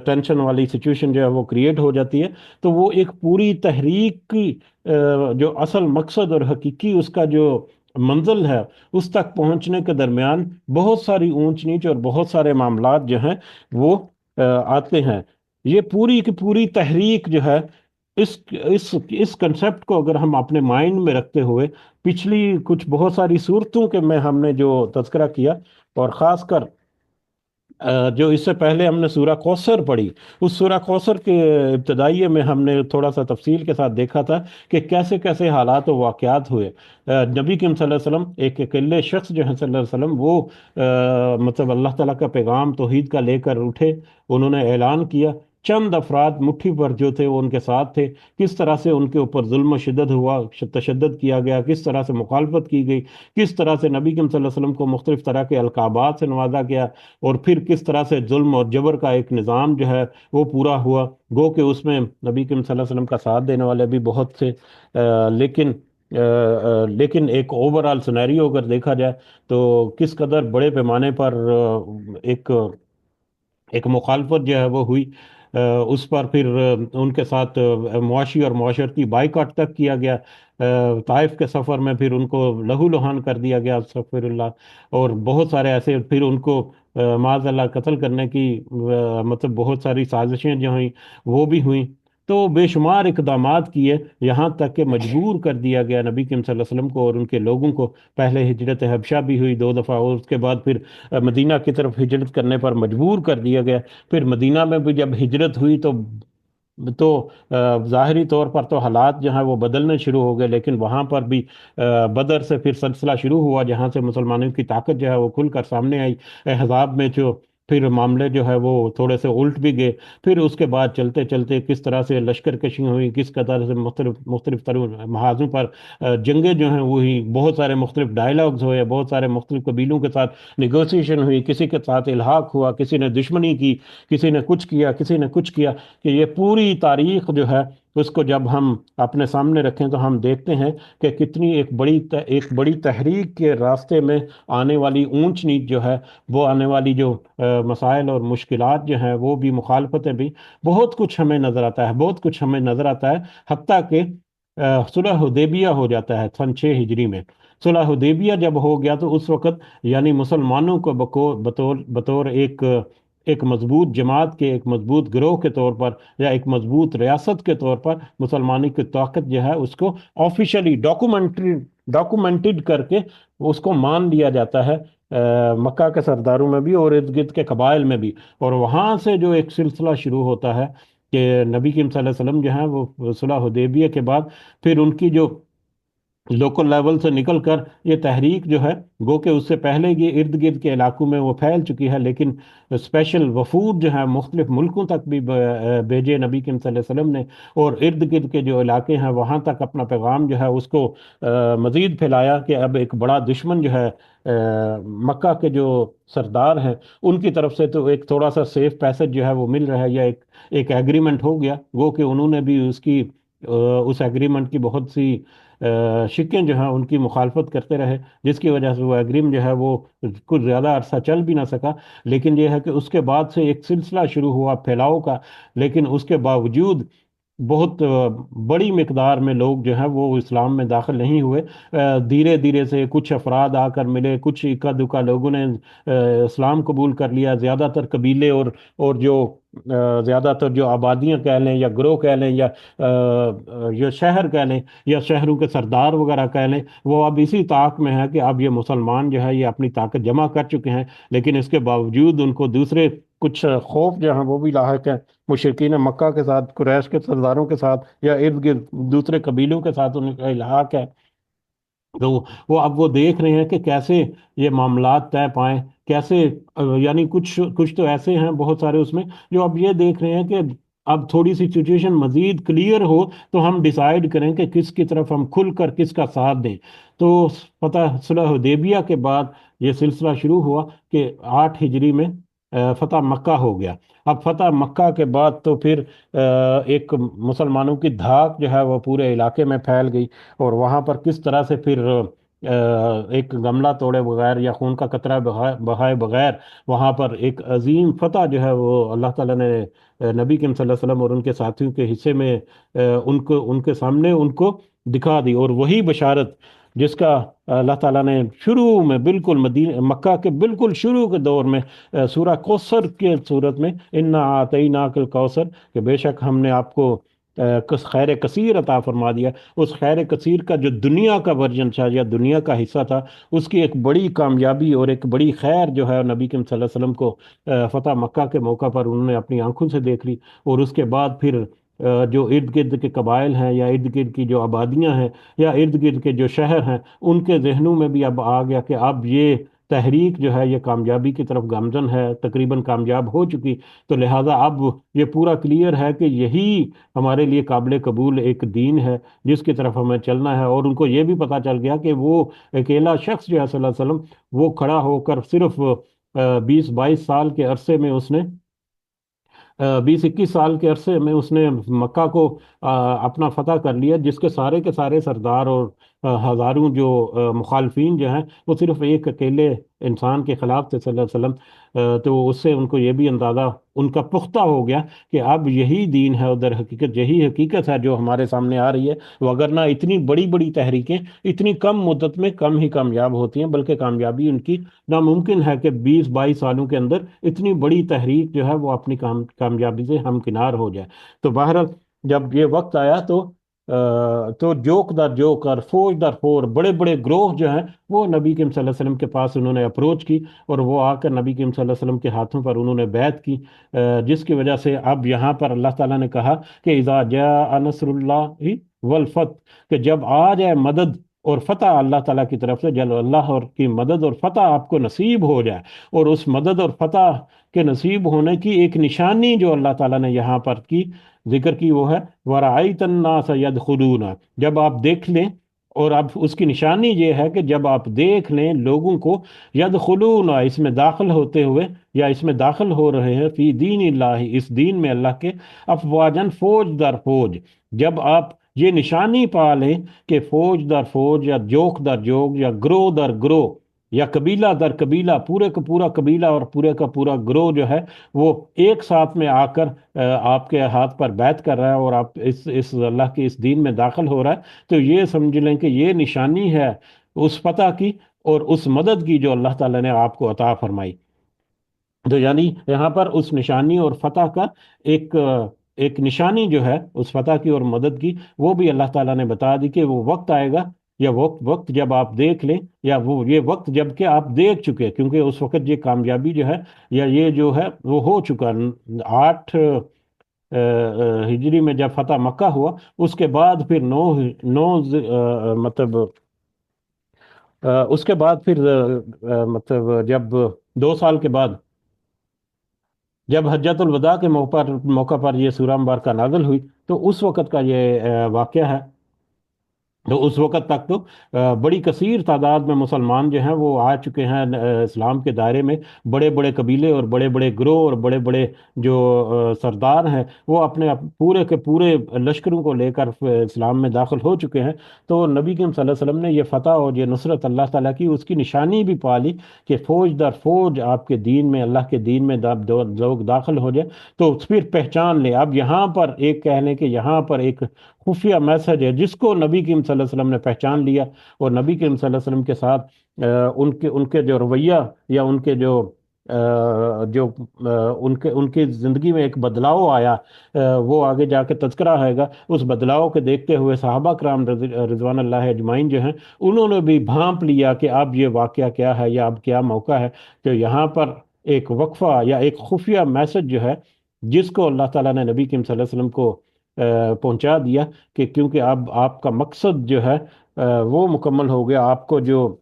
[SPEAKER 1] ٹینشن والی سچویشن جو ہے وہ کریٹ ہو جاتی ہے۔ تو وہ ایک پوری تحریک کی جو اصل مقصد اور حقیقی اس کا جو منزل ہے، اس تک پہنچنے کے درمیان بہت ساری اونچ نیچ اور بہت سارے معاملات جو ہیں وہ آتے ہیں۔ یہ پوری کی پوری تحریک جو ہے، اس اس کنسپٹ کو اگر ہم اپنے مائنڈ میں رکھتے ہوئے پچھلی کچھ بہت ساری صورتوں کے میں ہم نے جو تذکرہ کیا، اور خاص کر جو اس سے پہلے ہم نے سورہ کوثر پڑھی، اس سورہ کوثر کے ابتدائیے میں ہم نے تھوڑا سا تفصیل کے ساتھ دیکھا تھا کہ کیسے کیسے حالات و واقعات ہوئے۔ نبی کریم صلی اللہ علیہ وسلم، ایک اکیلے شخص جو ہیں صلی اللہ علیہ وسلم، وہ مطلب اللہ تعالیٰ کا پیغام توحید کا لے کر اٹھے، انہوں نے اعلان کیا، چند افراد مٹھی پر جو تھے وہ ان کے ساتھ تھے، کس طرح سے ان کے اوپر ظلم و شدت ہوا، تشدد کیا گیا، کس طرح سے مخالفت کی گئی، کس طرح سے نبی کریم صلی اللہ علیہ وسلم کو مختلف طرح کے القابات سے نوازا گیا، اور پھر کس طرح سے ظلم اور جبر کا ایک نظام جو ہے وہ پورا ہوا۔ گو کہ اس میں نبی کریم صلی اللہ علیہ وسلم کا ساتھ دینے والے بھی بہت تھے، لیکن ایک اوور آل سنیریو اگر دیکھا جائے تو کس قدر بڑے پیمانے پر ایک ایک مخالفت جو ہے وہ ہوئی۔ اس پر پھر ان کے ساتھ معاشی اور معاشرتی بائیکاٹ تک کیا گیا۔ طائف کے سفر میں پھر ان کو لہو لہان کر دیا گیا، استغفر اللہ، اور بہت سارے ایسے پھر ان کو معاذ اللہ قتل کرنے کی مطلب بہت ساری سازشیں جو ہوئیں وہ بھی ہوئیں۔ تو بے شمار اقدامات کیے، یہاں تک کہ مجبور کر دیا گیا نبی کریم صلی اللہ علیہ وسلم کو اور ان کے لوگوں کو۔ پہلے ہجرت حبشہ بھی ہوئی 2 دفعہ، اور اس کے بعد پھر مدینہ کی طرف ہجرت کرنے پر مجبور کر دیا گیا۔ پھر مدینہ میں بھی جب ہجرت ہوئی تو ظاہری طور پر تو حالات جو ہیں وہ بدلنے شروع ہو گئے، لیکن وہاں پر بھی بدر سے پھر سلسلہ شروع ہوا، جہاں سے مسلمانوں کی طاقت جو ہے وہ کھل کر سامنے آئی۔ احزاب میں جو پھر معاملے جو ہے وہ تھوڑے سے الٹ بھی گئے۔ پھر اس کے بعد چلتے چلتے کس طرح سے لشکر کشی ہوئی، کس قدر سے مختلف مختلف محاذوں پر جنگیں جو ہیں وہی، بہت سارے مختلف ڈائلاگز ہوئے، بہت سارے مختلف قبیلوں کے ساتھ نیگوسیشن ہوئی، کسی کے ساتھ الحاق ہوا، کسی نے دشمنی کی، کسی نے کچھ کیا، کسی نے کچھ کیا، کہ یہ پوری تاریخ جو ہے اس کو جب ہم اپنے سامنے رکھیں تو ہم دیکھتے ہیں کہ کتنی ایک بڑی تحریک کے راستے میں آنے والی اونچ نیچ جو ہے، وہ آنے والی جو مسائل اور مشکلات جو ہیں، وہ بھی مخالفتیں بھی، بہت کچھ ہمیں نظر آتا ہے، بہت کچھ ہمیں نظر آتا ہے۔ حتیٰ کہ صلح حدیبیہ ہو جاتا ہے سن 6 ہجری میں۔ صلح حدیبیہ جب ہو گیا تو اس وقت یعنی مسلمانوں کو بطور ایک مضبوط جماعت کے، ایک مضبوط گروہ کے طور پر، یا ایک مضبوط ریاست کے طور پر مسلمانوں کی طاقت جو ہے اس کو آفیشلی ڈاکومنٹڈ کر کے اس کو مان لیا جاتا ہے، مکہ کے سرداروں میں بھی اور ارد گرد کے قبائل میں بھی۔ اور وہاں سے جو ایک سلسلہ شروع ہوتا ہے کہ نبی کریم صلی اللہ علیہ وسلم جو ہیں وہ صلح حدیبیہ کے بعد پھر ان کی جو لوکل لیول سے نکل کر یہ تحریک جو ہے گو کہ اس سے پہلے یہ ارد گرد کے علاقوں میں وہ پھیل چکی ہے، لیکن اسپیشل وفود جو ہے مختلف ملکوں تک بھی بھیجے نبی کریم صلی اللہ علیہ وسلم نے، اور ارد گرد کے جو علاقے ہیں وہاں تک اپنا پیغام جو ہے اس کو مزید پھیلایا کہ اب ایک بڑا دشمن جو ہے مکہ کے جو سردار ہیں ان کی طرف سے تو ایک تھوڑا سا سیف پیسج جو ہے وہ مل رہا ہے، یا ایک ایگریمنٹ ہو گیا، وہ کہ انہوں نے بھی اس ایگریمنٹ کی بہت سی شکیں جو ہیں ان کی مخالفت کرتے رہے، جس کی وجہ سے وہ ایگریم جو ہے وہ کچھ زیادہ عرصہ چل بھی نہ سکا۔ لیکن یہ ہے کہ اس کے بعد سے ایک سلسلہ شروع ہوا پھیلاؤ کا، لیکن اس کے باوجود بہت بڑی مقدار میں لوگ جو ہیں وہ اسلام میں داخل نہیں ہوئے۔ دھیرے دھیرے سے کچھ افراد آ کر ملے، کچھ اکا دکا لوگوں نے اسلام قبول کر لیا، زیادہ تر قبیلے اور جو زیادہ تر جو آبادیاں کہہ لیں یا گروہ کہہ لیں یا شہر کہہ لیں یا شہروں کے سردار وغیرہ کہہ لیں، وہ اب اسی طاق میں ہے کہ اب یہ مسلمان جو ہے یہ اپنی طاقت جمع کر چکے ہیں، لیکن اس کے باوجود ان کو دوسرے کچھ خوف جو ہیں وہ بھی لاحق ہیں مشرکین مکہ کے ساتھ، قریش کے سرداروں کے ساتھ، یا ارد گرد دوسرے قبیلوں کے ساتھ ان کا الحاق ہے۔ تو وہ اب وہ دیکھ رہے ہیں کہ کیسے یہ معاملات طے پائیں، کیسے یعنی کچھ کچھ تو ایسے ہیں بہت سارے اس میں جو اب یہ دیکھ رہے ہیں کہ اب تھوڑی سی سچویشن مزید کلیئر ہو تو ہم ڈیسائیڈ کریں کہ کس کی طرف ہم کھل کر کس کا ساتھ دیں۔ تو فتح صلح حدیبیہ کے بعد یہ سلسلہ شروع ہوا کہ 8 ہجری میں فتح مکہ ہو گیا۔ اب فتح مکہ کے بعد تو پھر ایک مسلمانوں کی دھاک جو ہے وہ پورے علاقے میں پھیل گئی، اور وہاں پر کس طرح سے پھر ایک گملہ توڑے بغیر یا خون کا قطرہ بہائے بغیر وہاں پر ایک عظیم فتح جو ہے وہ اللہ تعالیٰ نے نبی کریم صلی اللہ علیہ وسلم اور ان کے ساتھیوں کے حصے میں ان کے سامنے ان کو دکھا دی، اور وہی بشارت جس کا اللہ تعالیٰ نے شروع میں بالکل مکہ کے بالکل شروع کے دور میں سورہ کوثر کے صورت میں انا اعطیناک الکوثر، کہ بے شک ہم نے آپ کو خیر کثیر عطا فرما دیا، اس خیر کثیر کا جو دنیا کا ورژن تھا یا دنیا کا حصہ تھا، اس کی ایک بڑی کامیابی اور ایک بڑی خیر جو ہے نبی کریم صلی اللہ علیہ وسلم کو فتح مکہ کے موقع پر انہوں نے اپنی آنکھوں سے دیکھ لی۔ اور اس کے بعد پھر جو ارد گرد کے قبائل ہیں یا ارد گرد کی جو آبادیاں ہیں یا ارد گرد کے جو شہر ہیں، ان کے ذہنوں میں بھی اب آ گیا کہ اب یہ تحریک جو ہے یہ کامیابی کی طرف گامزن ہے، تقریباً کامیاب ہو چکی، تو لہٰذا اب یہ پورا کلیئر ہے کہ یہی ہمارے لیے قابل قبول ایک دین ہے جس کی طرف ہمیں چلنا ہے۔ اور ان کو یہ بھی پتا چل گیا کہ وہ اکیلا شخص جو ہے صلی اللہ علیہ وسلم، وہ کھڑا ہو کر صرف 20-22 سال کے عرصے میں اس نے 20-21 سال کے عرصے میں اس نے مکہ کو اپنا فتح کر لیا، جس کے سارے سردار اور ہزاروں جو مخالفین جو ہیں وہ صرف ایک اکیلے انسان کے خلاف تھے صلی اللہ علیہ وسلم۔ تو اس سے ان کو یہ بھی اندازہ ان کا پختہ ہو گیا کہ اب یہی دین ہے، ادھر حقیقت یہی حقیقت ہے جو ہمارے سامنے آ رہی ہے، وگرنہ اتنی بڑی بڑی تحریکیں اتنی کم مدت میں کم ہی کامیاب ہوتی ہیں، بلکہ کامیابی ان کی ناممکن ہے کہ 20-22 سالوں کے اندر اتنی بڑی تحریک جو ہے وہ اپنی کامیابی سے ہمکنار ہو جائے۔ تو بہرحال جب یہ وقت آیا تو جوک در جوک اور فوج در فوج بڑے بڑے گروہ جو ہیں وہ نبی کریم صلی اللہ علیہ وسلم کے پاس انہوں نے اپروچ کی، اور وہ آ کر نبی کریم صلی اللہ علیہ وسلم کے ہاتھوں پر انہوں نے بیعت کی، جس کی وجہ سے اب یہاں پر اللہ تعالیٰ نے کہا کہ اذا جاء نصر اللہ والفتح، کہ جب آ جائے مدد اور فتح اللہ تعالیٰ کی طرف سے، جب اللہ اور کی مدد اور فتح آپ کو نصیب ہو جائے، اور اس مدد اور فتح کے نصیب ہونے کی ایک نشانی جو اللہ تعالیٰ نے یہاں پر ذکر کی وہ ہے وَرَأَيْتَ النَّاسَ يَدْخُلُونَ، جب آپ دیکھ لیں، اور اب اس کی نشانی یہ ہے کہ جب آپ دیکھ لیں لوگوں کو یدخلون، اس میں داخل ہوتے ہوئے یا اس میں داخل ہو رہے ہیں فی دین اللہ، اس دین میں اللہ کے، افواجن فوج در فوج، جب آپ یہ نشانی پا لیں کہ فوج در فوج یا جوک در جوک یا گروہ در گروہ یا قبیلہ در قبیلہ، پورے کا پورا قبیلہ اور پورے کا پورا گروہ جو ہے وہ ایک ساتھ میں آ کر آپ کے ہاتھ پر بیعت کر رہا ہے، اور آپ اس اللہ کے اس دین میں داخل ہو رہا ہے، تو یہ سمجھ لیں کہ یہ نشانی ہے اس فتح کی اور اس مدد کی جو اللہ تعالیٰ نے آپ کو عطا فرمائی۔ تو یعنی یہاں پر اس نشانی اور فتح کا ایک ایک نشانی جو ہے اس فتح کی اور مدد کی، وہ بھی اللہ تعالیٰ نے بتا دی کہ وہ وقت آئے گا، یا وقت جب آپ دیکھ لیں، یا وہ یہ وقت جب کہ آپ دیکھ چکے، کیونکہ اس وقت یہ کامیابی جو ہے یا یہ جو ہے وہ ہو چکا۔ 8 ہجری میں جب فتح مکہ ہوا، اس کے بعد پھر نو مطلب اس کے بعد پھر مطلب جب 2 سال کے بعد جب حجۃ الوداع کے موقع پر یہ سورہ مبارکہ نازل ہوئی، تو اس وقت کا یہ واقعہ ہے۔ تو اس وقت تک تو بڑی کثیر تعداد میں مسلمان جو ہیں وہ آ چکے ہیں اسلام کے دائرے میں۔ بڑے بڑے قبیلے اور بڑے بڑے گروہ اور بڑے بڑے جو سردار ہیں، وہ اپنے پورے کے پورے لشکروں کو لے کر اسلام میں داخل ہو چکے ہیں۔ تو نبی کریم صلی اللہ علیہ وسلم نے یہ فتح اور یہ نصرت اللہ تعالیٰ کی اس کی نشانی بھی پا لی کہ فوج در فوج آپ کے دین میں، اللہ کے دین میں لوگ داخل ہو جائے، تو پھر پہچان لیں۔ اب یہاں پر ایک کہہ لیں کہ یہاں پر ایک خفیہ میسج ہے جس کو نبی کریم صلی اللہ علیہ وسلم نے پہچان لیا، اور نبی کریم صلی اللہ علیہ وسلم کے ساتھ ان کے جو رویہ، یا ان کے جو ان کی زندگی میں ایک بدلاؤ آیا، وہ آگے جا کے تذکرہ آئے گا۔ اس بدلاؤ کے دیکھتے ہوئے صحابہ کرام رضوان اللہ اجمعین جو ہیں، انہوں نے بھی بھانپ لیا کہ اب یہ واقعہ کیا ہے، یا اب کیا موقع ہے کہ یہاں پر ایک وقفہ یا ایک خفیہ میسج جو ہے، جس کو اللہ تعالیٰ نے نبی کریم صلی اللہ علیہ وسلم کو پہنچا دیا، کہ کیونکہ اب آپ کا مقصد جو ہے وہ مکمل ہو گیا۔ آپ کو جو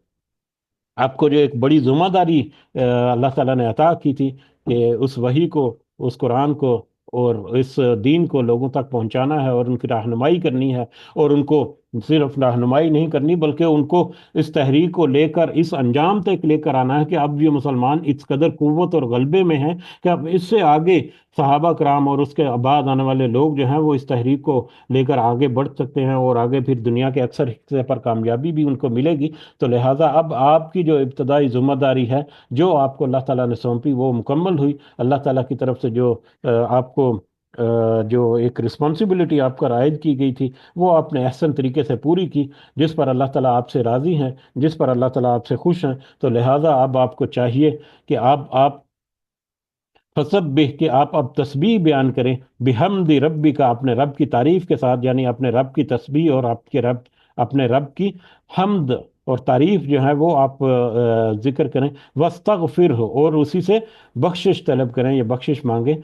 [SPEAKER 1] ایک بڑی ذمہ داری اللہ تعالیٰ نے عطا کی تھی، کہ اس وحی کو، اس قرآن کو اور اس دین کو لوگوں تک پہنچانا ہے، اور ان کی رہنمائی کرنی ہے، اور ان کو صرف رہنمائی نہیں کرنی بلکہ ان کو اس تحریک کو لے کر اس انجام تک لے کر آنا ہے کہ اب یہ مسلمان اس قدر قوت اور غلبے میں ہیں کہ اب اس سے آگے صحابہ کرام اور اس کے بعد آنے والے لوگ جو ہیں وہ اس تحریک کو لے کر آگے بڑھ سکتے ہیں، اور آگے پھر دنیا کے اکثر حصے پر کامیابی بھی ان کو ملے گی۔ تو لہٰذا اب آپ کی جو ابتدائی ذمہ داری ہے، جو آپ کو اللہ تعالیٰ نے سونپی، وہ مکمل ہوئی۔ اللہ تعالیٰ کی طرف سے جو آپ کو جو ایک رسپانسبلٹی آپ پر عائد کی گئی تھی، وہ آپ نے احسن طریقے سے پوری کی، جس پر اللہ تعالیٰ آپ سے راضی ہیں، جس پر اللہ تعالیٰ آپ سے خوش ہیں۔ تو لہٰذا اب آپ کو چاہیے کہ آپ فسبح، کہ آپ اب تسبیح بیان کریں، بحمد ربی کا، اپنے رب کی تعریف کے ساتھ، یعنی اپنے رب کی تسبیح اور اپنے رب کی حمد اور تعریف جو ہے وہ آپ ذکر کریں۔ واستغفرہ، اور اسی سے بخشش طلب کریں، یا بخشش مانگیں،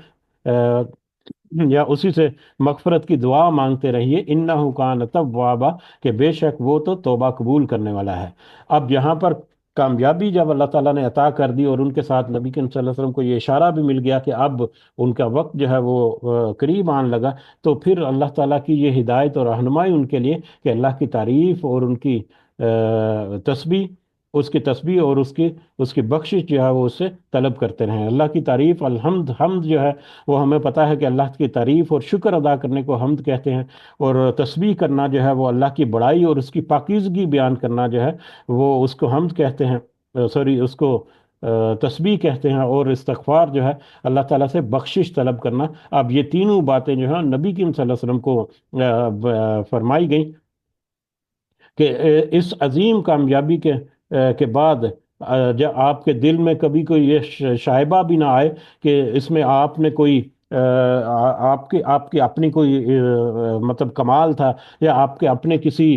[SPEAKER 1] یا اسی سے مغفرت کی دعا مانگتے رہیے۔ انہ کان توابا، کہ بے شک وہ تو توبہ قبول کرنے والا ہے۔ اب یہاں پر کامیابی جب اللہ تعالیٰ نے عطا کر دی، اور ان کے ساتھ نبی کریم صلی اللہ علیہ وسلم کو یہ اشارہ بھی مل گیا کہ اب ان کا وقت جو ہے وہ قریب آن لگا، تو پھر اللہ تعالیٰ کی یہ ہدایت اور رہنمائی ان کے لیے کہ اللہ کی تعریف اور ان کی تسبیح، اس کی تسبیح اور اس کی بخشش جو ہے وہ اس سے طلب کرتے رہیں۔ اللہ کی تعریف، حمد جو ہے وہ ہمیں پتہ ہے کہ اللہ کی تعریف اور شکر ادا کرنے کو حمد کہتے ہیں، اور تسبیح کرنا جو ہے وہ اللہ کی بڑائی اور اس کی پاکیزگی بیان کرنا جو ہے وہ اس کو حمد کہتے ہیں، سوری اس کو تسبیح کہتے ہیں، اور استغفار جو ہے اللہ تعالیٰ سے بخشش طلب کرنا۔ اب یہ تینوں باتیں جو ہیں نبی کریم صلی اللہ علیہ وسلم کو فرمائی گئیں کہ اس عظیم کامیابی کے بعد جب آپ کے دل میں کبھی کوئی یہ شائبہ بھی نہ آئے کہ اس میں آپ نے کوئی آپ کی اپنی کوئی مطلب کمال تھا، یا آپ کے اپنے کسی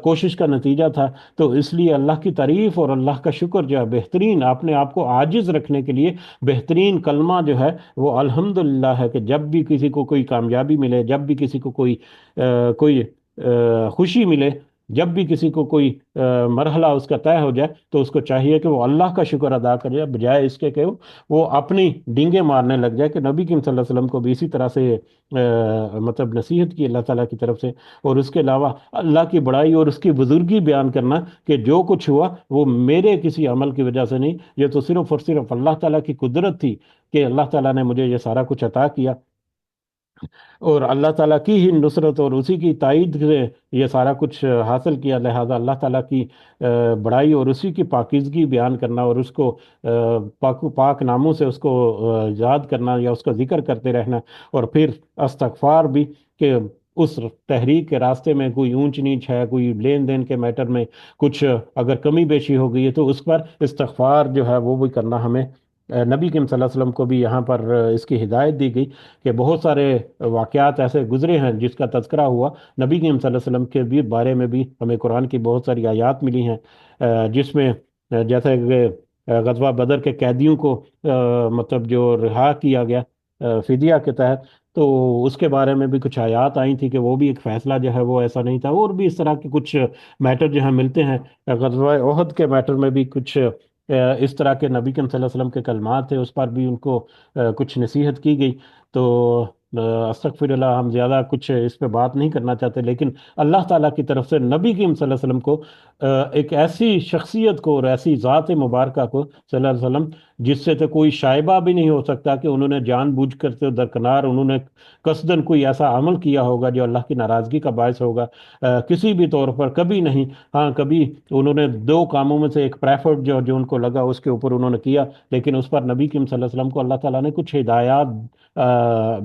[SPEAKER 1] کوشش کا نتیجہ تھا، تو اس لیے اللہ کی تعریف اور اللہ کا شکر جو ہے بہترین، اپنے آپ کو عاجز رکھنے کے لیے بہترین کلمہ جو ہے وہ الحمدللہ ہے، کہ جب بھی کسی کو کوئی کامیابی ملے، جب بھی کسی کو کوئی خوشی ملے، جب بھی کسی کو کوئی مرحلہ اس کا طے ہو جائے، تو اس کو چاہیے کہ وہ اللہ کا شکر ادا کرے، بجائے اس کے کہ وہ اپنی ڈینگیں مارنے لگ جائے۔ کہ نبی کریم صلی اللہ علیہ وسلم کو بھی اسی طرح سے مطلب نصیحت کی اللہ تعالیٰ کی طرف سے، اور اس کے علاوہ اللہ کی بڑائی اور اس کی بزرگی بیان کرنا کہ جو کچھ ہوا وہ میرے کسی عمل کی وجہ سے نہیں، یہ تو صرف اور صرف اللہ تعالیٰ کی قدرت تھی کہ اللہ تعالیٰ نے مجھے یہ سارا کچھ عطا کیا، اور اللہ تعالیٰ کی ہی نصرت اور اسی کی تائید سے یہ سارا کچھ حاصل کیا۔ لہذا اللہ تعالیٰ کی بڑائی اور اسی کی پاکیزگی بیان کرنا، اور اس کو پاک ناموں سے اس کو یاد کرنا یا اس کا ذکر کرتے رہنا، اور پھر استغفار بھی، کہ اس تحریک کے راستے میں کوئی اونچ نیچ ہے، کوئی لین دین کے میٹر میں کچھ اگر کمی بیشی ہو گئی ہے، تو اس پر استغفار جو ہے وہ بھی کرنا ہمیں۔ نبی کریم صلی اللہ علیہ وسلم کو بھی یہاں پر اس کی ہدایت دی گئی کہ بہت سارے واقعات ایسے گزرے ہیں جس کا تذکرہ ہوا، نبی کریم صلی اللہ علیہ وسلم کے بھی بارے میں بھی ہمیں قرآن کی بہت ساری آیات ملی ہیں، جس میں جیسے کہ غزوہ بدر کے قیدیوں کو مطلب جو رہا کیا گیا فدیہ کے تحت، تو اس کے بارے میں بھی کچھ آیات آئی تھی کہ وہ بھی ایک فیصلہ جو ہے وہ ایسا نہیں تھا، اور بھی اس طرح کے کچھ میٹر جو ہیں ملتے ہیں۔ غزوہ احد کے میٹر میں بھی کچھ اس طرح کے نبی کریم صلی اللہ علیہ وسلم کے کلمات تھے، اس پر بھی ان کو کچھ نصیحت کی گئی۔ تو استغفر اللہ، ہم زیادہ کچھ اس پہ بات نہیں کرنا چاہتے، لیکن اللہ تعالیٰ کی طرف سے نبی کریم صلی اللہ علیہ وسلم کو ایک ایسی شخصیت کو اور ایسی ذات مبارکہ کو صلی اللہ علیہ وسلم، جس سے تو کوئی شائبہ بھی نہیں ہو سکتا کہ انہوں نے جان بوجھ کر سے درکنار انہوں نے قصدن کوئی ایسا عمل کیا ہوگا جو اللہ کی ناراضگی کا باعث ہوگا، کسی بھی طور پر کبھی نہیں۔ ہاں، کبھی انہوں نے دو کاموں میں سے ایک پریفرڈ جو جو ان کو لگا اس کے اوپر انہوں نے کیا، لیکن اس پر نبی کریم صلی اللہ علیہ وسلم کو اللہ تعالیٰ نے کچھ ہدایات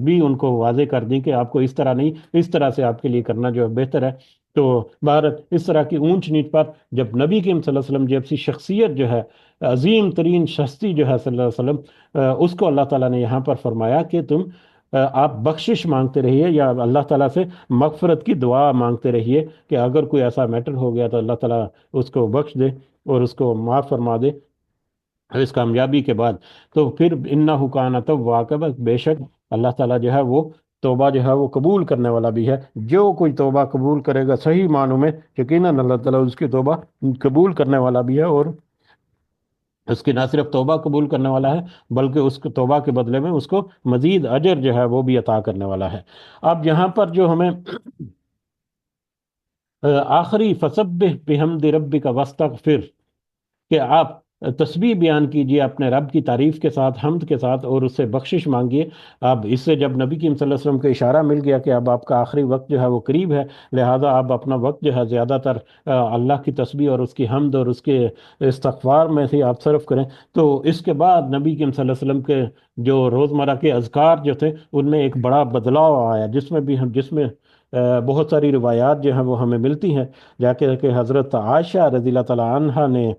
[SPEAKER 1] بھی ان کو واضح کر دی کہ آپ کو اس طرح نہیں، اس طرح سے آپ کے لیے کرنا جو ہے بہتر ہے۔ تو بہرحال اس طرح کی اونچ نیچ پر جب نبی کریم صلی اللہ علیہ وسلم جیسی شخصیت جو ہے، عظیم ترین شخصی جو ہے صلی اللہ علیہ وسلم، اس کو اللہ تعالیٰ نے یہاں پر فرمایا کہ تم آپ بخشش مانگتے رہیے یا اللہ تعالیٰ سے مغفرت کی دعا مانگتے رہیے کہ اگر کوئی ایسا میٹر ہو گیا تو اللہ تعالیٰ اس کو بخش دے اور اس کو معاف فرما دے اس کامیابی کے بعد۔ تو پھر انہ کان توابا، بے شک اللہ تعالیٰ جو ہے وہ توبہ جو ہے وہ قبول کرنے والا بھی ہے۔ جو کوئی توبہ قبول کرے گا صحیح معنوں میں، یقیناً اللہ تعالیٰ اس کی توبہ قبول کرنے والا بھی ہے، اور اس کی نہ صرف توبہ قبول کرنے والا ہے بلکہ اس کو توبہ کے بدلے میں اس کو مزید اجر جو ہے وہ بھی عطا کرنے والا ہے۔ اب یہاں پر جو ہمیں آخری فسبح بحمد ربک واستغفر، کہ آپ تسبیح بیان کیجئے اپنے رب کی تعریف کے ساتھ، حمد کے ساتھ، اور اس سے بخشش مانگیے۔ اب اس سے جب نبی کریم صلی اللہ علیہ وسلم کو اشارہ مل گیا کہ اب آپ کا آخری وقت جو ہے وہ قریب ہے، لہٰذا آپ اپنا وقت جو ہے زیادہ تر اللہ کی تسبیح اور اس کی حمد اور اس کے استغفار میں سے آپ صرف کریں۔ تو اس کے بعد نبی کریم صلی اللہ علیہ وسلم کے جو روزمرہ کے اذکار جو تھے ان میں ایک بڑا بدلاؤ آیا، جس میں بہت ساری روایات جو ہیں وہ ہمیں ملتی ہیں، جا کے کہ حضرت عائشہ رضی اللہ تعالیٰ عنہا نے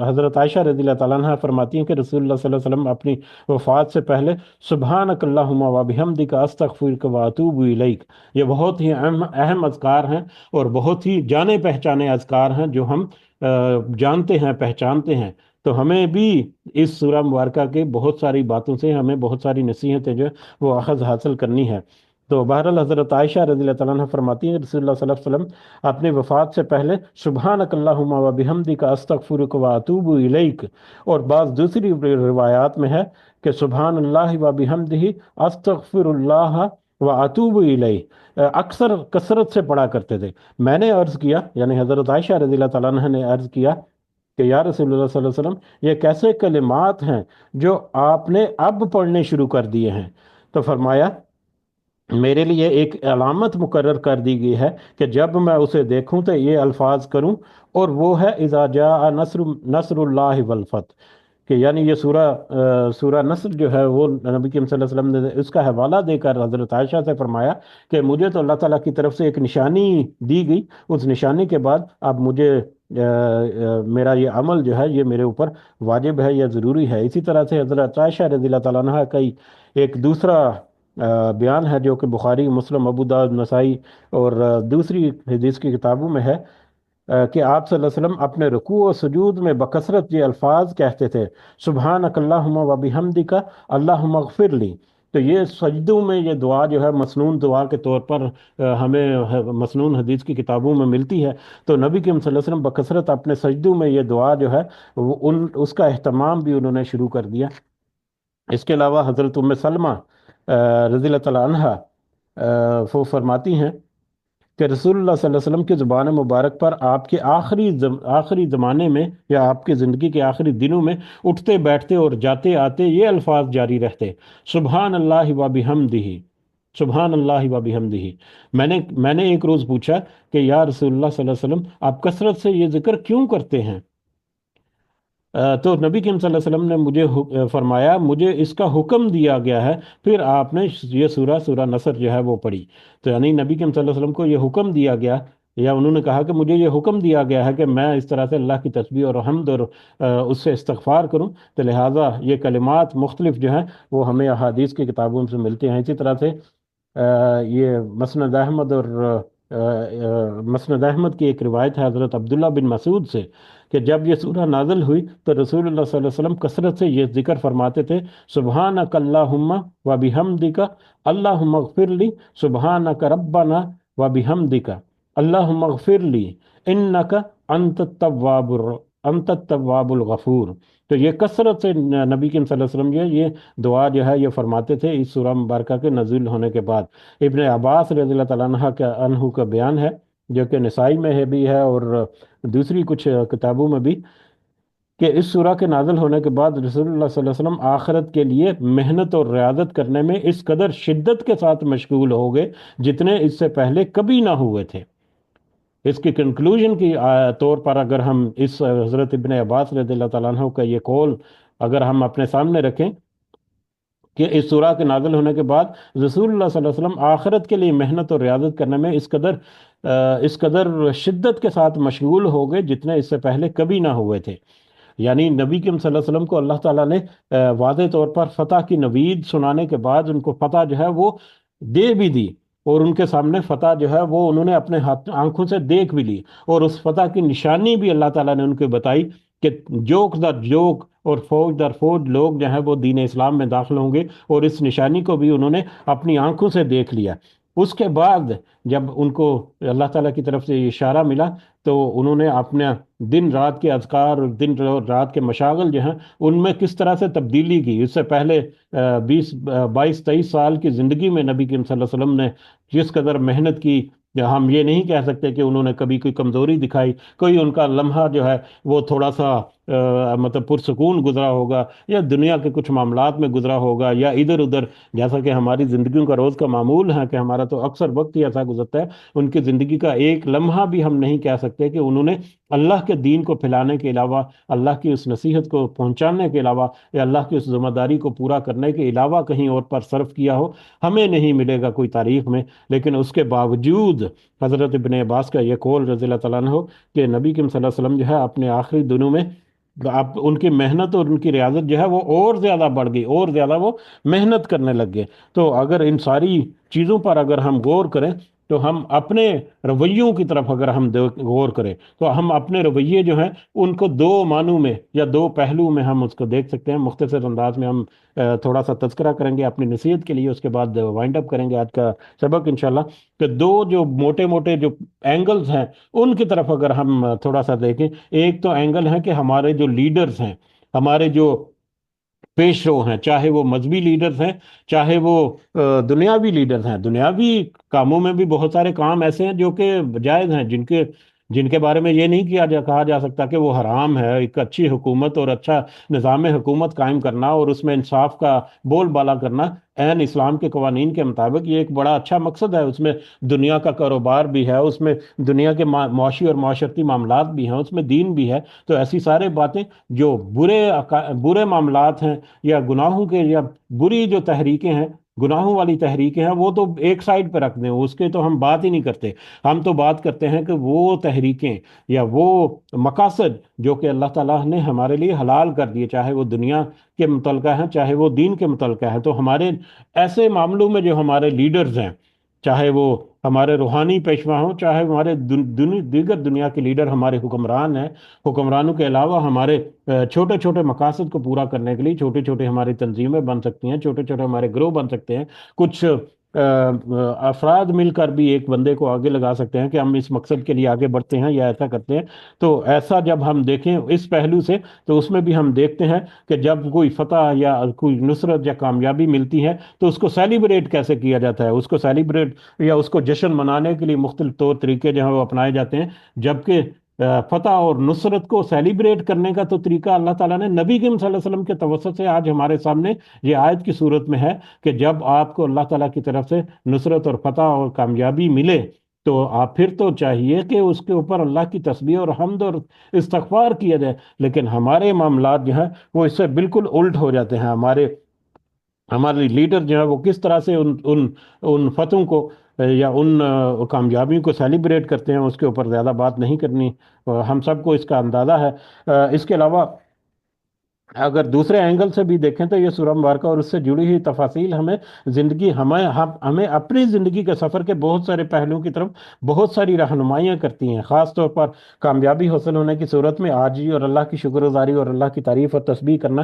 [SPEAKER 1] حضرت عائشہ رضی اللہ تعالیٰ عنہ فرماتی ہیں کہ رسول اللہ صلی اللہ علیہ وسلم اپنی وفات سے پہلے سبحانک اللہم و بحمدک استغفرک و اتوب الیک، یہ بہت ہی اہم اذکار ہیں اور بہت ہی جانے پہچانے اذکار ہیں جو ہم جانتے ہیں، پہچانتے ہیں۔ تو ہمیں بھی اس سورہ مبارکہ کے بہت ساری باتوں سے ہمیں بہت ساری نصیحتیں جو وہ اخذ حاصل کرنی ہے۔ تو بہرحال حضرت عائشہ رضی اللہ تعالیٰ عنہ فرماتی ہیں کہ رسول اللہ صلی اللہ علیہ وسلم اپنی وفات سے پہلے سبحانک اللہم و بحمدک استغفرک و اتوب الیک، اور بعض دوسری روایات میں ہے کہ سبحان اللہ و بحمدہ استغفر اللہ و اتوب الیہ، اکثر کثرت سے پڑھا کرتے تھے۔ میں نے عرض کیا، یعنی حضرت عائشہ رضی اللہ تعالیٰ عنہ نے عرض کیا کہ یا رسول اللہ صلی اللہ علیہ وسلم، یہ کیسے کلمات ہیں جو آپ نے اب پڑھنے شروع کر دیے ہیں؟ تو فرمایا میرے لیے ایک علامت مقرر کر دی گئی ہے کہ جب میں اسے دیکھوں تو یہ الفاظ کروں، اور وہ ہے اذا جاء نصر اللہ والفتح، کہ یعنی یہ سورہ نصر جو ہے وہ نبی کریم صلی اللہ علیہ وسلم نے اس کا حوالہ دے کر حضرت عائشہ سے فرمایا کہ مجھے تو اللہ تعالیٰ کی طرف سے ایک نشانی دی گئی، اس نشانی کے بعد اب مجھے میرا یہ عمل جو ہے یہ میرے اوپر واجب ہے یا ضروری ہے۔ اسی طرح سے حضرت عائشہ رضی اللہ تعالیٰ عنہ کا ایک دوسرا بیان ہے جو کہ بخاری، مسلم، ابو داؤد، نسائی اور دوسری حدیث کی کتابوں میں ہے، کہ آپ صلی اللہ علیہ وسلم اپنے رکوع و سجود میں بکثرت یہ الفاظ کہتے تھے، سبحانک اللہم و بحمدک اللہم اغفر لی۔ تو یہ سجدوں میں یہ دعا جو ہے مسنون دعا کے طور پر ہمیں مسنون حدیث کی کتابوں میں ملتی ہے۔ تو نبی کریم صلی اللہ علیہ وسلم بکثرت اپنے سجدوں میں یہ دعا جو ہے اس کا اہتمام بھی انہوں نے شروع کر دیا۔ اس کے علاوہ حضرت ام سلمہ رضی اللہ تعالیٰ عنہ وہ فرماتی ہیں کہ رسول اللہ صلی اللہ علیہ وسلم کی زبان مبارک پر آپ کے آخری زمانے میں یا آپ کی زندگی کے آخری دنوں میں اٹھتے بیٹھتے اور جاتے آتے یہ الفاظ جاری رہتے، سبحان اللہ و بحمدہ، سبحان اللہ و بحمدہ۔ میں نے ایک روز پوچھا کہ یا رسول اللہ صلی اللہ علیہ وسلم آپ کثرت سے یہ ذکر کیوں کرتے ہیں؟ تو نبی کریم صلی اللہ علیہ وسلم نے مجھے فرمایا مجھے اس کا حکم دیا گیا ہے، پھر آپ نے یہ سورہ نصر جو ہے وہ پڑھی۔ تو یعنی نبی کریم صلی اللہ علیہ وسلم کو یہ حکم دیا گیا، یا انہوں نے کہا کہ مجھے یہ حکم دیا گیا ہے کہ میں اس طرح سے اللہ کی تسبیح اور حمد اور اس سے استغفار کروں، تو لہٰذا یہ کلمات مختلف جو ہیں وہ ہمیں احادیث کی کتابوں سے ملتے ہیں۔ اسی طرح سے یہ مسند احمد اور مسند احمد کی ایک روایت ہے حضرت عبداللہ بن مسعود سے کہ جب یہ سورہ نازل ہوئی تو رسول اللہ صلی اللہ علیہ وسلم کثرت سے یہ ذکر فرماتے تھے، سبحانک اللہم و بحمدک اللہم اغفر لی، سبحانک ربنا و بحمدک اللہم اغفر لی انک انت التواب الغفور۔ تو یہ کثرت سے نبی کریم صلی اللہ علیہ وسلم جو ہے یہ دعا جو ہے یہ فرماتے تھے اس سورہ مبارکہ کے نزول ہونے کے بعد۔ ابن عباس رضی اللہ تعالیٰ عنہ کا بیان ہے، جو کہ نسائی میں ہے بھی ہے اور دوسری کچھ کتابوں میں بھی، کہ اس سورہ کے نازل ہونے کے بعد رسول اللہ صلی اللہ علیہ وسلم آخرت کے لیے محنت اور ریاضت کرنے میں اس قدر شدت کے ساتھ مشغول ہو گئے جتنے اس سے پہلے کبھی نہ ہوئے تھے۔ اس کی کنکلوژن کی طور پر اگر ہم اس حضرت ابن عباس رضی اللہ تعالیٰ عنہ کا یہ قول اگر ہم اپنے سامنے رکھیں کہ اس سورہ کے نازل ہونے کے بعد رسول اللہ صلی اللہ علیہ وسلم آخرت کے لیے محنت اور ریاضت کرنے میں اس قدر شدت کے ساتھ مشغول ہو گئے جتنے اس سے پہلے کبھی نہ ہوئے تھے۔ یعنی نبی کریم صلی اللہ علیہ وسلم کو اللہ تعالیٰ نے واضح طور پر فتح کی نوید سنانے کے بعد ان کو فتح جو ہے وہ دے بھی دی، اور ان کے سامنے فتح جو ہے وہ انہوں نے اپنے آنکھوں سے دیکھ بھی لی، اور اس فتح کی نشانی بھی اللہ تعالیٰ نے ان کو بتائی کہ جوک در جوک اور فوج در فوج لوگ جو ہیں وہ دین اسلام میں داخل ہوں گے، اور اس نشانی کو بھی انہوں نے اپنی آنکھوں سے دیکھ لیا۔ اس کے بعد جب ان کو اللہ تعالیٰ کی طرف سے یہ اشارہ ملا تو انہوں نے اپنے دن رات کے اذکار اور دن رات کے مشاغل جو ہیں ان میں کس طرح سے تبدیلی کی۔ اس سے پہلے 22-23 سال کی زندگی میں نبی کریم صلی اللہ علیہ وسلم نے جس قدر محنت کی، ہم یہ نہیں کہہ سکتے کہ انہوں نے کبھی کوئی کمزوری دکھائی، کوئی ان کا لمحہ جو ہے وہ تھوڑا سا مطلب پرسکون گزرا ہوگا، یا دنیا کے کچھ معاملات میں گزرا ہوگا، یا ادھر ادھر، جیسا کہ ہماری زندگیوں کا روز کا معمول ہے کہ ہمارا تو اکثر وقت ہی ایسا گزرتا ہے۔ ان کی زندگی کا ایک لمحہ بھی ہم نہیں کہہ سکتے کہ انہوں نے اللہ کے دین کو پھیلانے کے علاوہ، اللہ کی اس نصیحت کو پہنچانے کے علاوہ، یا اللہ کی اس ذمہ داری کو پورا کرنے کے علاوہ کہیں اور پر صرف کیا ہو، ہمیں نہیں ملے گا کوئی تاریخ میں۔ لیکن اس کے باوجود حضرت ابن عباس کا یہ قول رضی اللہ تعالیٰ عنہ کہ نبی کریم صلی اللہ علیہ وسلم جو ہے اپنے آخری دنوں میں اب ان کی محنت اور ان کی ریاضت جو ہے وہ اور زیادہ بڑھ گئی، اور زیادہ وہ محنت کرنے لگ گئے۔ تو اگر ان ساری چیزوں پر اگر ہم غور کریں تو ہم اپنے رویوں کی طرف اگر ہم غور کریں تو ہم اپنے رویے جو ہیں ان کو دو معنوں میں یا دو پہلو میں ہم اس کو دیکھ سکتے ہیں۔ مختصر انداز میں ہم تھوڑا سا تذکرہ کریں گے اپنی نصیحت کے لیے، اس کے بعد وائنڈ اپ کریں گے آج کا سبق انشاءاللہ، کہ دو جو موٹے موٹے جو اینگلز ہیں ان کی طرف اگر ہم تھوڑا سا دیکھیں۔ ایک تو اینگل ہے کہ ہمارے جو لیڈرز ہیں، ہمارے جو پیش رو ہیں، چاہے وہ مذہبی لیڈرز ہیں، چاہے وہ دنیاوی لیڈرز ہیں۔ دنیاوی کاموں میں بھی بہت سارے کام ایسے ہیں جو کہ جائز ہیں، جن کے بارے میں یہ نہیں کہا جا سکتا کہ وہ حرام ہے۔ ایک اچھی حکومت اور اچھا نظام حکومت قائم کرنا اور اس میں انصاف کا بول بالا کرنا عین اسلام کے قوانین کے مطابق، یہ ایک بڑا اچھا مقصد ہے۔ اس میں دنیا کا کاروبار بھی ہے، اس میں دنیا کے معاشی اور معاشرتی معاملات بھی ہیں، اس میں دین بھی ہے۔ تو ایسی سارے باتیں جو برے معاملات ہیں یا گناہوں کے یا بری جو تحریکیں ہیں، گناہوں والی تحریکیں ہیں، وہ تو ایک سائڈ پہ رکھ دیں، اس کے تو ہم بات ہی نہیں کرتے۔ ہم تو بات کرتے ہیں کہ وہ تحریکیں یا وہ مقاصد جو کہ اللہ تعالیٰ نے ہمارے لیے حلال کر دیے، چاہے وہ دنیا کے متعلقہ ہیں چاہے وہ دین کے متعلقہ ہیں، تو ہمارے ایسے معاملوں میں جو ہمارے لیڈرز ہیں، چاہے وہ ہمارے روحانی پیشوا ہوں، چاہے ہمارے دیگر دنیا کے لیڈر ہمارے حکمران ہیں، حکمرانوں کے علاوہ ہمارے چھوٹے چھوٹے مقاصد کو پورا کرنے کے لیے چھوٹی چھوٹی ہماری تنظیمیں بن سکتی ہیں، چھوٹے چھوٹے ہمارے گروہ بن سکتے ہیں۔ کچھ افراد مل کر بھی ایک بندے کو آگے لگا سکتے ہیں کہ ہم اس مقصد کے لیے آگے بڑھتے ہیں یا ایسا کرتے ہیں۔ تو ایسا جب ہم دیکھیں اس پہلو سے تو اس میں بھی ہم دیکھتے ہیں کہ جب کوئی فتح یا کوئی نصرت یا کامیابی ملتی ہے تو اس کو سیلیبریٹ کیسے کیا جاتا ہے، اس کو سیلیبریٹ یا اس کو جشن منانے کے لیے مختلف طور طریقے جو ہیں وہ اپنائے جاتے ہیں، جبکہ فتح اور نصرت کو سیلیبریٹ کرنے کا تو طریقہ اللہ تعالیٰ نے نبی کریم صلی اللہ علیہ وسلم کے توسط سے آج ہمارے سامنے یہ آیت کی صورت میں ہے کہ جب آپ کو اللہ تعالیٰ کی طرف سے نصرت اور فتح اور کامیابی ملے تو آپ پھر تو چاہیے کہ اس کے اوپر اللہ کی تسبیح اور حمد اور استغفار کیا جائے۔ لیکن ہمارے معاملات جو ہیں وہ اس سے بالکل الٹ ہو جاتے ہیں۔ ہمارے لیڈر جو ہیں وہ کس طرح سے ان فتحوں کو یا ان کامیابیوں کو سیلیبریٹ کرتے ہیں، اس کے اوپر زیادہ بات نہیں کرنی، ہم سب کو اس کا اندازہ ہے۔ اس کے علاوہ اگر دوسرے اینگل سے بھی دیکھیں تو یہ سورہ مبارکہ اور اس سے جڑی ہوئی تفاصیل ہمیں زندگی ہمیں اپنی زندگی کے سفر کے بہت سارے پہلوؤں کی طرف بہت ساری رہنمائیاں کرتی ہیں، خاص طور پر کامیابی حاصل ہونے کی صورت میں عاجزی اور اللہ کی شکر گزاری اور اللہ کی تعریف اور تسبیح کرنا،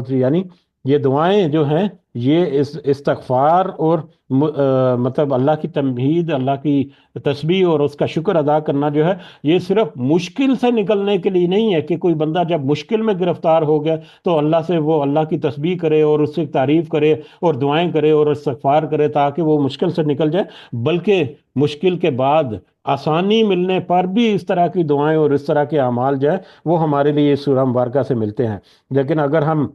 [SPEAKER 1] یعنی یہ دعائیں جو ہیں یہ استغفار اور مطلب اللہ کی تمجید، اللہ کی تسبیح اور اس کا شکر ادا کرنا جو ہے، یہ صرف مشکل سے نکلنے کے لیے نہیں ہے کہ کوئی بندہ جب مشکل میں گرفتار ہو گیا تو اللہ سے وہ اللہ کی تسبیح کرے اور اس سے تعریف کرے اور دعائیں کرے اور استغفار کرے تاکہ وہ مشکل سے نکل جائے، بلکہ مشکل کے بعد آسانی ملنے پر بھی اس طرح کی دعائیں اور اس طرح کے اعمال جو ہے وہ ہمارے لیے سورہ مبارکہ سے ملتے ہیں۔ لیکن اگر ہم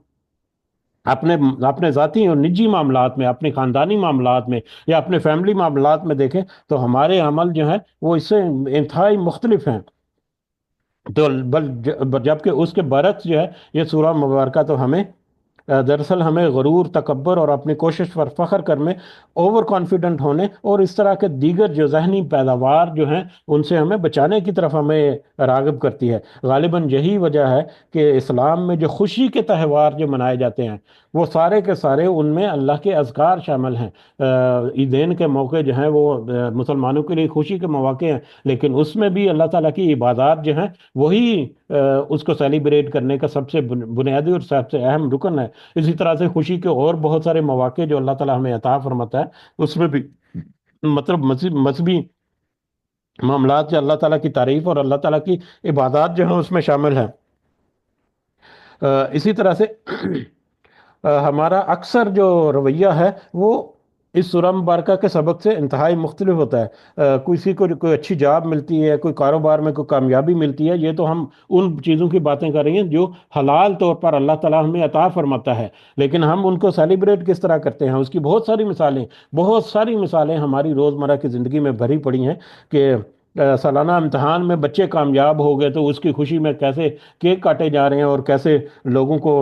[SPEAKER 1] اپنے اپنے ذاتی اور نجی معاملات میں، اپنے خاندانی معاملات میں یا اپنے فیملی معاملات میں دیکھیں تو ہمارے عمل جو ہیں وہ اس سے انتہائی مختلف ہیں۔ تو جبکہ اس کے برعکس جو ہے یہ سورہ مبارکہ تو ہمیں دراصل ہمیں غرور، تکبر اور اپنی کوشش پر فخر کرنے، اوور کانفیڈنٹ ہونے اور اس طرح کے دیگر جو ذہنی پیداوار جو ہیں ان سے ہمیں بچانے کی طرف ہمیں راغب کرتی ہے۔ غالباً یہی وجہ ہے کہ اسلام میں جو خوشی کے تہوار جو منائے جاتے ہیں وہ سارے کے سارے ان میں اللہ کے اذکار شامل ہیں۔ عیدین کے موقع جو ہیں وہ مسلمانوں کے لیے خوشی کے مواقع ہیں، لیکن اس میں بھی اللہ تعالیٰ کی عبادات جو ہیں وہی اس کو سیلیبریٹ کرنے کا سب سے بنیادی اور سب سے اہم رکن ہے۔ اسی طرح سے خوشی کے اور بہت سارے مواقع جو اللہ تعالیٰ ہمیں عطا فرماتا ہے اس میں بھی مطلب مذہبی معاملات جو اللہ تعالیٰ کی تعریف اور اللہ تعالیٰ کی عبادات جو ہیں اس میں شامل ہیں۔ اسی طرح سے ہمارا اکثر جو رویہ ہے وہ اس سورہ مبارکہ کے سبق سے انتہائی مختلف ہوتا ہے۔ کسی کو کوئی اچھی جاب ملتی ہے، کوئی کاروبار میں کوئی کامیابی ملتی ہے، یہ تو ہم ان چیزوں کی باتیں کر رہی ہیں جو حلال طور پر اللہ تعالیٰ ہمیں عطا فرماتا ہے، لیکن ہم ان کو سیلیبریٹ کس طرح کرتے ہیں اس کی بہت ساری مثالیں ہماری روزمرہ کی زندگی میں بھری پڑی ہیں کہ سالانہ امتحان میں بچے کامیاب ہو گئے تو اس کی خوشی میں کیسے کیک کاٹے جا رہے ہیں اور کیسے لوگوں کو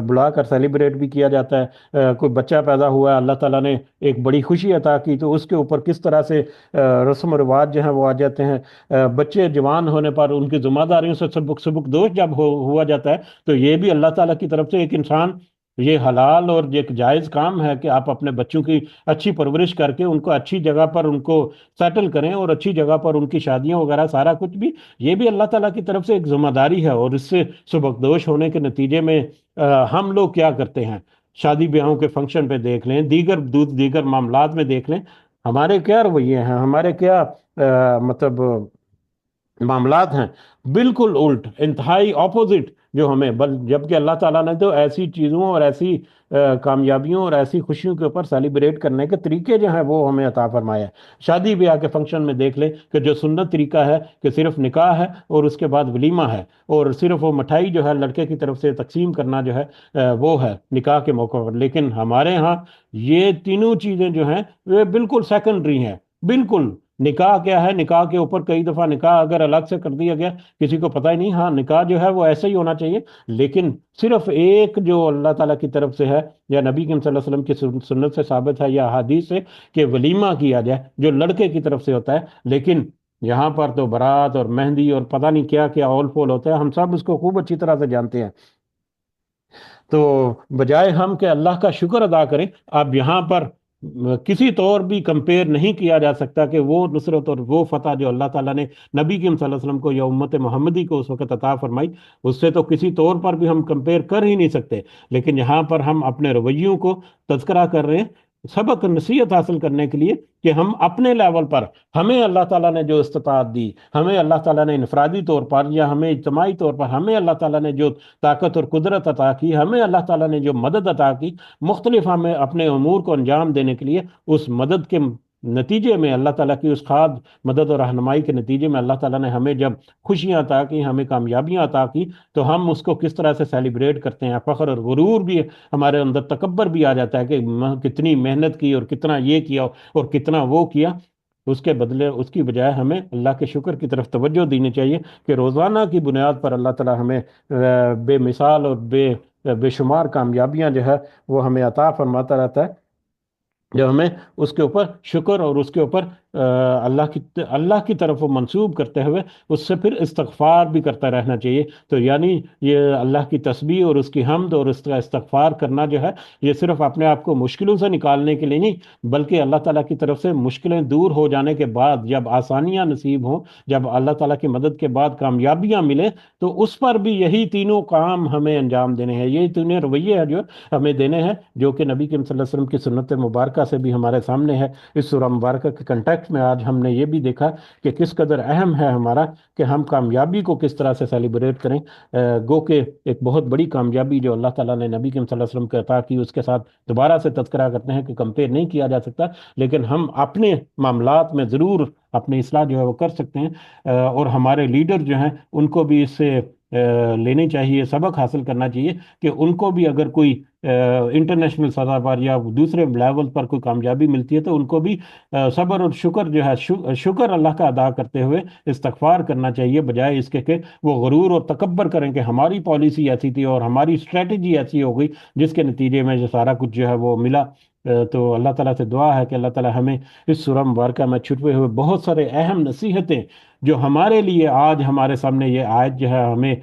[SPEAKER 1] بلا کر سیلیبریٹ بھی کیا جاتا ہے۔ کوئی بچہ پیدا ہوا ہے، اللہ تعالیٰ نے ایک بڑی خوشی عطا کی تو اس کے اوپر کس طرح سے رسم و رواج جو ہیں وہ آ جاتے ہیں۔ بچے جوان ہونے پر ان کی ذمہ داریوں سے سبک دوش جب ہوا جاتا ہے تو یہ بھی اللہ تعالیٰ کی طرف سے ایک انسان، یہ حلال اور ایک جائز کام ہے کہ آپ اپنے بچوں کی اچھی پرورش کر کے ان کو اچھی جگہ پر ان کو سیٹل کریں اور اچھی جگہ پر ان کی شادیاں وغیرہ سارا کچھ بھی، یہ بھی اللہ تعالیٰ کی طرف سے ایک ذمہ داری ہے۔ اور اس سے سبکدوش ہونے کے نتیجے میں ہم لوگ کیا کرتے ہیں؟ شادی بیاہوں کے فنکشن پہ دیکھ لیں، دیگر معاملات میں دیکھ لیں، ہمارے کیا رویے ہیں، ہمارے کیا مطلب معاملات ہیں، بالکل الٹ، انتہائی اپوزٹ جو ہمیں جبکہ اللہ تعالیٰ نے تو ایسی چیزوں اور ایسی کامیابیوں اور ایسی خوشیوں کے اوپر سیلیبریٹ کرنے کے طریقے جو ہیں وہ ہمیں عطا فرمایا ہے۔ شادی بیاہ کے فنکشن میں دیکھ لیں کہ جو سنت طریقہ ہے کہ صرف نکاح ہے اور اس کے بعد ولیمہ ہے اور صرف وہ مٹھائی جو ہے لڑکے کی طرف سے تقسیم کرنا جو ہے وہ ہے نکاح کے موقع پر، لیکن ہمارے ہاں یہ تینوں چیزیں جو ہیں وہ بالکل سیکنڈری ہیں۔ بالکل نکاح کیا ہے، نکاح کے اوپر کئی دفعہ نکاح اگر الگ سے کر دیا گیا کسی کو پتہ ہی نہیں، ہاں نکاح جو ہے وہ ایسا ہی ہونا چاہیے، لیکن صرف ایک جو اللہ تعالیٰ کی طرف سے ہے یا نبی کریم صلی اللہ علیہ وسلم کی سنت سے ثابت ہے یا حدیث سے کہ ولیمہ کیا جائے جو لڑکے کی طرف سے ہوتا ہے، لیکن یہاں پر تو بارات اور مہندی اور پتہ نہیں کیا کیا اول پول ہوتا ہے، ہم سب اس کو خوب اچھی طرح سے جانتے ہیں۔ تو بجائے ہم کہ اللہ کا شکر ادا کریں، اب یہاں پر کسی طور بھی کمپیئر نہیں کیا جا سکتا کہ وہ نصرت اور وہ فتح جو اللہ تعالیٰ نے نبی کریم صلی اللہ علیہ وسلم کو یا امت محمدی کو اس وقت عطا فرمائی، اس سے تو کسی طور پر بھی ہم کمپیئر کر ہی نہیں سکتے، لیکن یہاں پر ہم اپنے رویوں کو تذکرہ کر رہے ہیں سبق نصیحت حاصل کرنے کے لیے کہ ہم اپنے لیول پر، ہمیں اللہ تعالیٰ نے جو استطاعت دی، ہمیں اللہ تعالیٰ نے انفرادی طور پر یا ہمیں اجتماعی طور پر ہمیں اللہ تعالیٰ نے جو طاقت اور قدرت عطا کی، ہمیں اللہ تعالیٰ نے جو مدد عطا کی، مختلف ہمیں اپنے امور کو انجام دینے کے لیے اس مدد کے نتیجے میں اللہ تعالیٰ کی اس خاص مدد اور رہنمائی کے نتیجے میں اللہ تعالیٰ نے ہمیں جب خوشیاں عطا کی، ہمیں کامیابیاں عطا کی، تو ہم اس کو کس طرح سے سیلیبریٹ کرتے ہیں، فخر اور غرور بھی ہمارے اندر، تکبر بھی آ جاتا ہے کہ کتنی محنت کی اور کتنا یہ کیا اور کتنا وہ کیا۔ اس کے بدلے اس کی بجائے ہمیں اللہ کے شکر کی طرف توجہ دینی چاہیے کہ روزانہ کی بنیاد پر اللہ تعالیٰ ہمیں بے مثال اور بے شمار کامیابیاں جو ہے وہ ہمیں عطا فرماتا رہتا ہے، جو ہمیں اس کے اوپر شکر اور اس کے اوپر اللہ کی طرف وہ منسوب کرتے ہوئے اس سے پھر استغفار بھی کرتا رہنا چاہیے. تو یعنی یہ اللہ کی تسبیح اور اس کی حمد اور اس کا استغفار کرنا جو ہے، یہ صرف اپنے آپ کو مشکلوں سے نکالنے کے لیے نہیں، بلکہ اللہ تعالیٰ کی طرف سے مشکلیں دور ہو جانے کے بعد جب آسانیاں نصیب ہوں، جب اللہ تعالیٰ کی مدد کے بعد کامیابیاں ملیں، تو اس پر بھی یہی تینوں کام ہمیں انجام دینے ہیں. یہی تینوں رویے ہیں جو ہمیں دینے ہیں، جو کہ نبی کریم صلی اللہ علیہ وسلم کی سنت مبارکہ سے بھی ہمارے سامنے ہے. اس سورہ مبارکہ کے کنٹیکٹ میں آج ہم نے یہ بھی دیکھا کہ کس قدر اہم ہے ہمارا کہ ہم کامیابی کو کس طرح سے سیلیبریٹ کریں. گو کہ ایک بہت بڑی کامیابی جو اللہ تعالیٰ نے نبی کریم صلی اللہ علیہ وسلم کو عطا کی، اس کے ساتھ دوبارہ سے تذکرہ کرتے ہیں کہ کمپیئر نہیں کیا جا سکتا، لیکن ہم اپنے معاملات میں ضرور اپنی اصلاح جو ہے وہ کر سکتے ہیں. اور ہمارے لیڈر جو ہیں ان کو بھی اس سے لینی چاہیے، سبق حاصل کرنا چاہیے کہ ان کو بھی اگر کوئی انٹرنیشنل سطح پر یا دوسرے لیول پر کوئی کامیابی ملتی ہے تو ان کو بھی صبر اور شکر جو ہے، شکر اللہ کا ادا کرتے ہوئے استغفار کرنا چاہیے، بجائے اس کے کہ وہ غرور اور تکبر کریں کہ ہماری پالیسی ایسی تھی اور ہماری اسٹریٹجی ایسی ہو گئی جس کے نتیجے میں جو سارا کچھ جو ہے وہ ملا. تو اللہ تعالیٰ سے دعا ہے کہ اللہ تعالیٰ ہمیں اس سورہ مبارکہ میں چھپے ہوئے بہت سارے اہم نصیحتیں جو ہمارے لیے آج ہمارے سامنے یہ آیت جو ہے ہمیں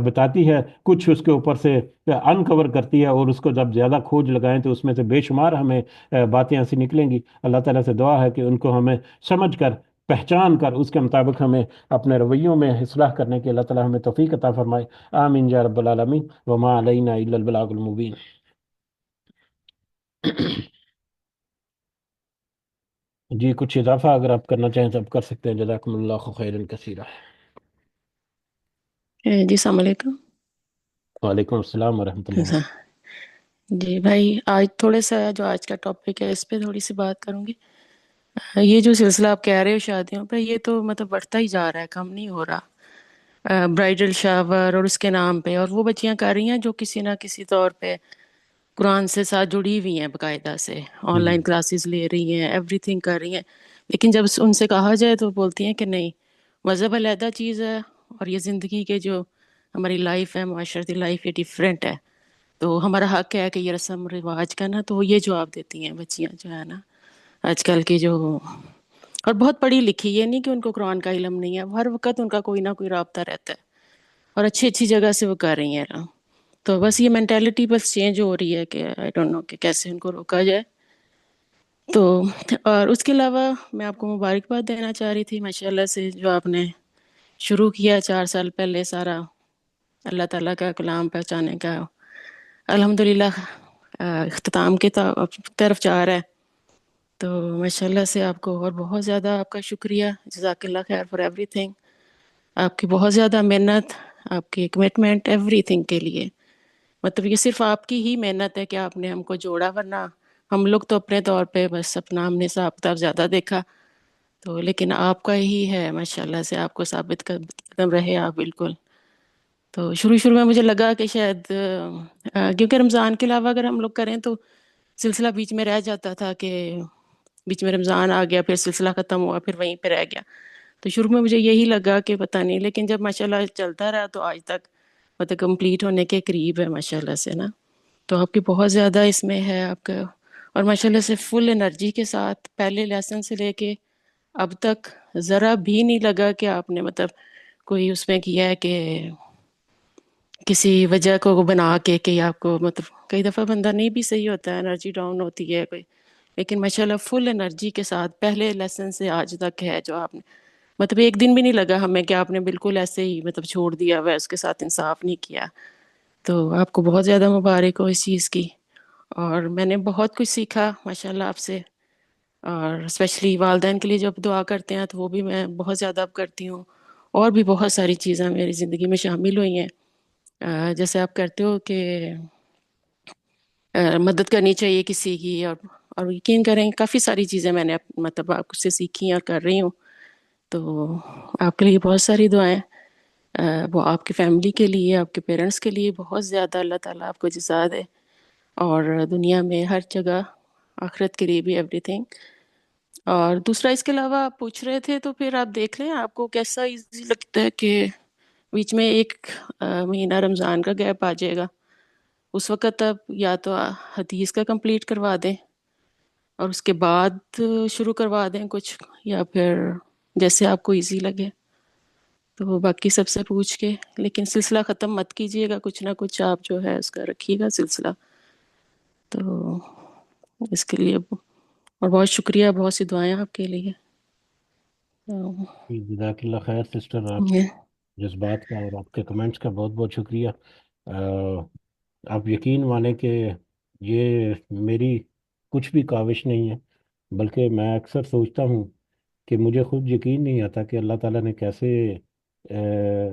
[SPEAKER 1] بتاتی ہے، کچھ اس کے اوپر سے انکور کرتی ہے، اور اس کو جب زیادہ کھوج لگائیں تو اس میں سے بے شمار ہمیں باتیں ایسی نکلیں گی. اللہ تعالیٰ سے دعا ہے کہ ان کو ہمیں سمجھ کر، پہچان کر، اس کے مطابق ہمیں اپنے رویوں میں اصلاح کرنے کی اللہ تعالیٰ ہمیں توفیق عطا فرمائے. آمین یا رب العالمین. وما علینا الا البلاغ المبین. جی کچھ اضافہ اگر آپ کرنا چاہیں تو آپ کر سکتے ہیں. جزاکم اللہ خیرا کثیرا.
[SPEAKER 2] جی السلام علیکم.
[SPEAKER 1] وعلیکم السلام ورحمۃ اللہ.
[SPEAKER 2] جی بھائی، آج تھوڑے سا جو آج کا ٹاپک ہے اس پہ تھوڑی سی بات کروں گی. یہ جو سلسلہ آپ کہہ رہے ہو شادیوں پہ، یہ تو مطلب بڑھتا ہی جا رہا ہے، کم نہیں ہو رہا. برائڈل شاور اور اس کے نام پہ، اور وہ بچیاں کر رہی ہیں جو کسی نہ کسی طور پہ قرآن سے ساتھ جڑی ہوئی ہیں، باقاعدہ سے آن لائن کلاسز لے رہی ہیں، ایوری تھنگ کر رہی ہیں. لیکن جب ان سے کہا جائے تو بولتی ہیں کہ نہیں، مذہب علیحدہ چیز ہے اور یہ زندگی کے جو ہماری لائف ہے، معاشرتی لائف، یہ ڈیفرینٹ ہے. تو ہمارا حق ہے کہ یہ رسم رواج کا نا، تو وہ یہ جواب دیتی ہیں بچیاں جو ہے نا آج کل کی، جو اور بہت پڑھی لکھی. یہ نہیں کہ ان کو قرآن کا علم نہیں ہے، ہر وقت ان کا کوئی نہ کوئی رابطہ رہتا ہے اور اچھی اچھی جگہ سے وہ کر رہی ہیں. تو بس یہ مینٹیلٹی بس چینج ہو رہی ہے کہ آئی ڈونٹ نو کہ کیسے ان کو روکا جائے. تو اور اس کے علاوہ میں آپ کو مبارکباد دینا چاہ رہی تھی ماشاء اللہ سے، جو آپ نے شروع کیا 4 سال پہلے سارا اللہ تعالیٰ کا کلام پہنچانے کا، الحمدللہ اختتام کی طرف جا رہا ہے. تو ماشاء اللہ سے آپ کو اور بہت زیادہ آپ کا شکریہ، جزاک اللہ خیر فار ایوری تھنگ. آپ کی بہت زیادہ محنت، آپ کی کمٹمنٹ ایوری تھنگ کے لیے. مطلب یہ صرف آپ کی ہی محنت ہے کہ آپ نے ہم کو جوڑا، ورنہ ہم لوگ تو اپنے طور پہ بس اپنا ہم نے حساب کتاب زیادہ دیکھا. تو لیکن آپ کا ہی ہے ماشاء اللہ سے، آپ کو ثابت قدم رہے آپ بالکل. تو شروع میں مجھے لگا کہ شاید کیونکہ رمضان کے علاوہ اگر ہم لوگ کریں تو سلسلہ بیچ میں رہ جاتا تھا، کہ بیچ میں رمضان آ گیا، پھر سلسلہ ختم ہوا، پھر وہیں پہ رہ گیا. تو شروع میں مجھے یہی لگا کہ پتہ نہیں، لیکن جب ماشاءاللہ چلتا رہا تو آج تک مطلب کمپلیٹ ہونے کے قریب ہے ماشاءاللہ سے نا. تو آپ کی بہت زیادہ اس میں ہے آپ کا، اور ماشاءاللہ سے فل انرجی کے ساتھ پہلے لیسن سے لے کے اب تک ذرا بھی نہیں لگا کہ آپ نے مطلب کوئی اس میں کیا ہے کہ کسی وجہ کو بنا کے کہ آپ کو مطلب کئی دفعہ بندہ نہیں بھی صحیح ہوتا ہے، انرجی ڈاؤن ہوتی ہے کوئی، لیکن ماشاءاللہ فل انرجی کے ساتھ پہلے لیسن سے آج تک ہے جو آپ نے مطلب ایک دن بھی نہیں لگا ہمیں کہ آپ نے بالکل ایسے ہی مطلب چھوڑ دیا ہوا ہے، اس کے ساتھ انصاف نہیں کیا. تو آپ کو بہت زیادہ مبارک ہو اس چیز کی. اور میں نے بہت کچھ سیکھا ماشاءاللہ آپ سے، اور اسپیشلی والدین کے لیے جب دعا کرتے ہیں تو وہ بھی میں بہت زیادہ اب کرتی ہوں. اور بھی بہت ساری چیزیں میری زندگی میں شامل ہوئی ہیں. جیسے آپ کرتے ہو کہ مدد کرنی چاہیے کسی کی، اور یقین کریں کافی ساری چیزیں میں نے مطلب آپ سے سیکھی اور کر رہی ہوں. تو آپ کے لیے بہت ساری دعائیں، وہ آپ کی فیملی کے لیے، آپ کے پیرنٹس کے لیے بہت زیادہ اللہ تعالیٰ آپ کو جزا دے، اور دنیا میں ہر جگہ، آخرت کے لیے بھی ایوری تھنگ. اور دوسرا اس کے علاوہ آپ پوچھ رہے تھے تو پھر آپ دیکھ لیں آپ کو کیسا ایزی لگتا ہے کہ بیچ میں ایک مہینہ رمضان کا گیپ آ جائے گا، اس وقت اب یا تو حدیث کا کمپلیٹ کروا دیں، اور اس کے بعد شروع کروا دیں کچھ، یا پھر جیسے آپ کو ایزی لگے، تو وہ باقی سب سے پوچھ کے، لیکن سلسلہ ختم مت کیجیے گا، کچھ نہ کچھ آپ جو ہے اس کا رکھیے گا سلسلہ. تو اس کے لیے اور بہت شکریہ، بہت سی دعائیں آپ کے لیے.
[SPEAKER 1] جزاک اللہ خیر سسٹر، آپ
[SPEAKER 2] یہ
[SPEAKER 1] جذبات کا اور آپ کے کمنٹس کا بہت بہت شکریہ. آپ یقین مانیں کہ یہ میری کچھ بھی کاوش نہیں ہے، بلکہ میں اکثر سوچتا ہوں کہ مجھے خود یقین نہیں آتا کہ اللہ تعالیٰ نے کیسے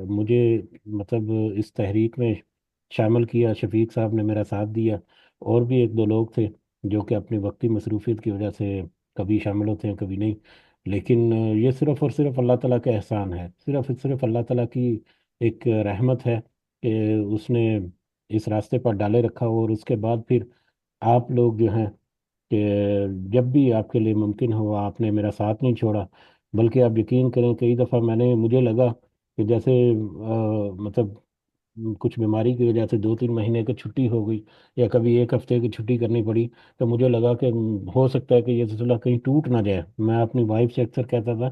[SPEAKER 1] مجھے مطلب اس تحریک میں شامل کیا. شفیق صاحب نے میرا ساتھ دیا، اور بھی ایک دو لوگ تھے جو کہ اپنی وقتی مصروفیت کی وجہ سے کبھی شامل ہوتے ہیں کبھی نہیں. لیکن یہ صرف اور صرف اللہ تعالیٰ کا احسان ہے، صرف اللہ تعالیٰ کی ایک رحمت ہے کہ اس نے اس راستے پر ڈالے رکھا. اور اس کے بعد پھر آپ لوگ جو ہیں کہ جب بھی آپ کے لیے ممکن ہو آپ نے میرا ساتھ نہیں چھوڑا. بلکہ آپ یقین کریں کئی دفعہ مجھے لگا کہ جیسے مطلب کچھ بیماری کی وجہ سے 2 3 مہینے کی چھٹی ہو گئی یا کبھی ایک ہفتے کی چھٹی کرنی پڑی، تو مجھے لگا کہ ہو سکتا ہے کہ یہ سلسلہ کہیں ٹوٹ نہ جائے. میں اپنی وائف سے اکثر کہتا تھا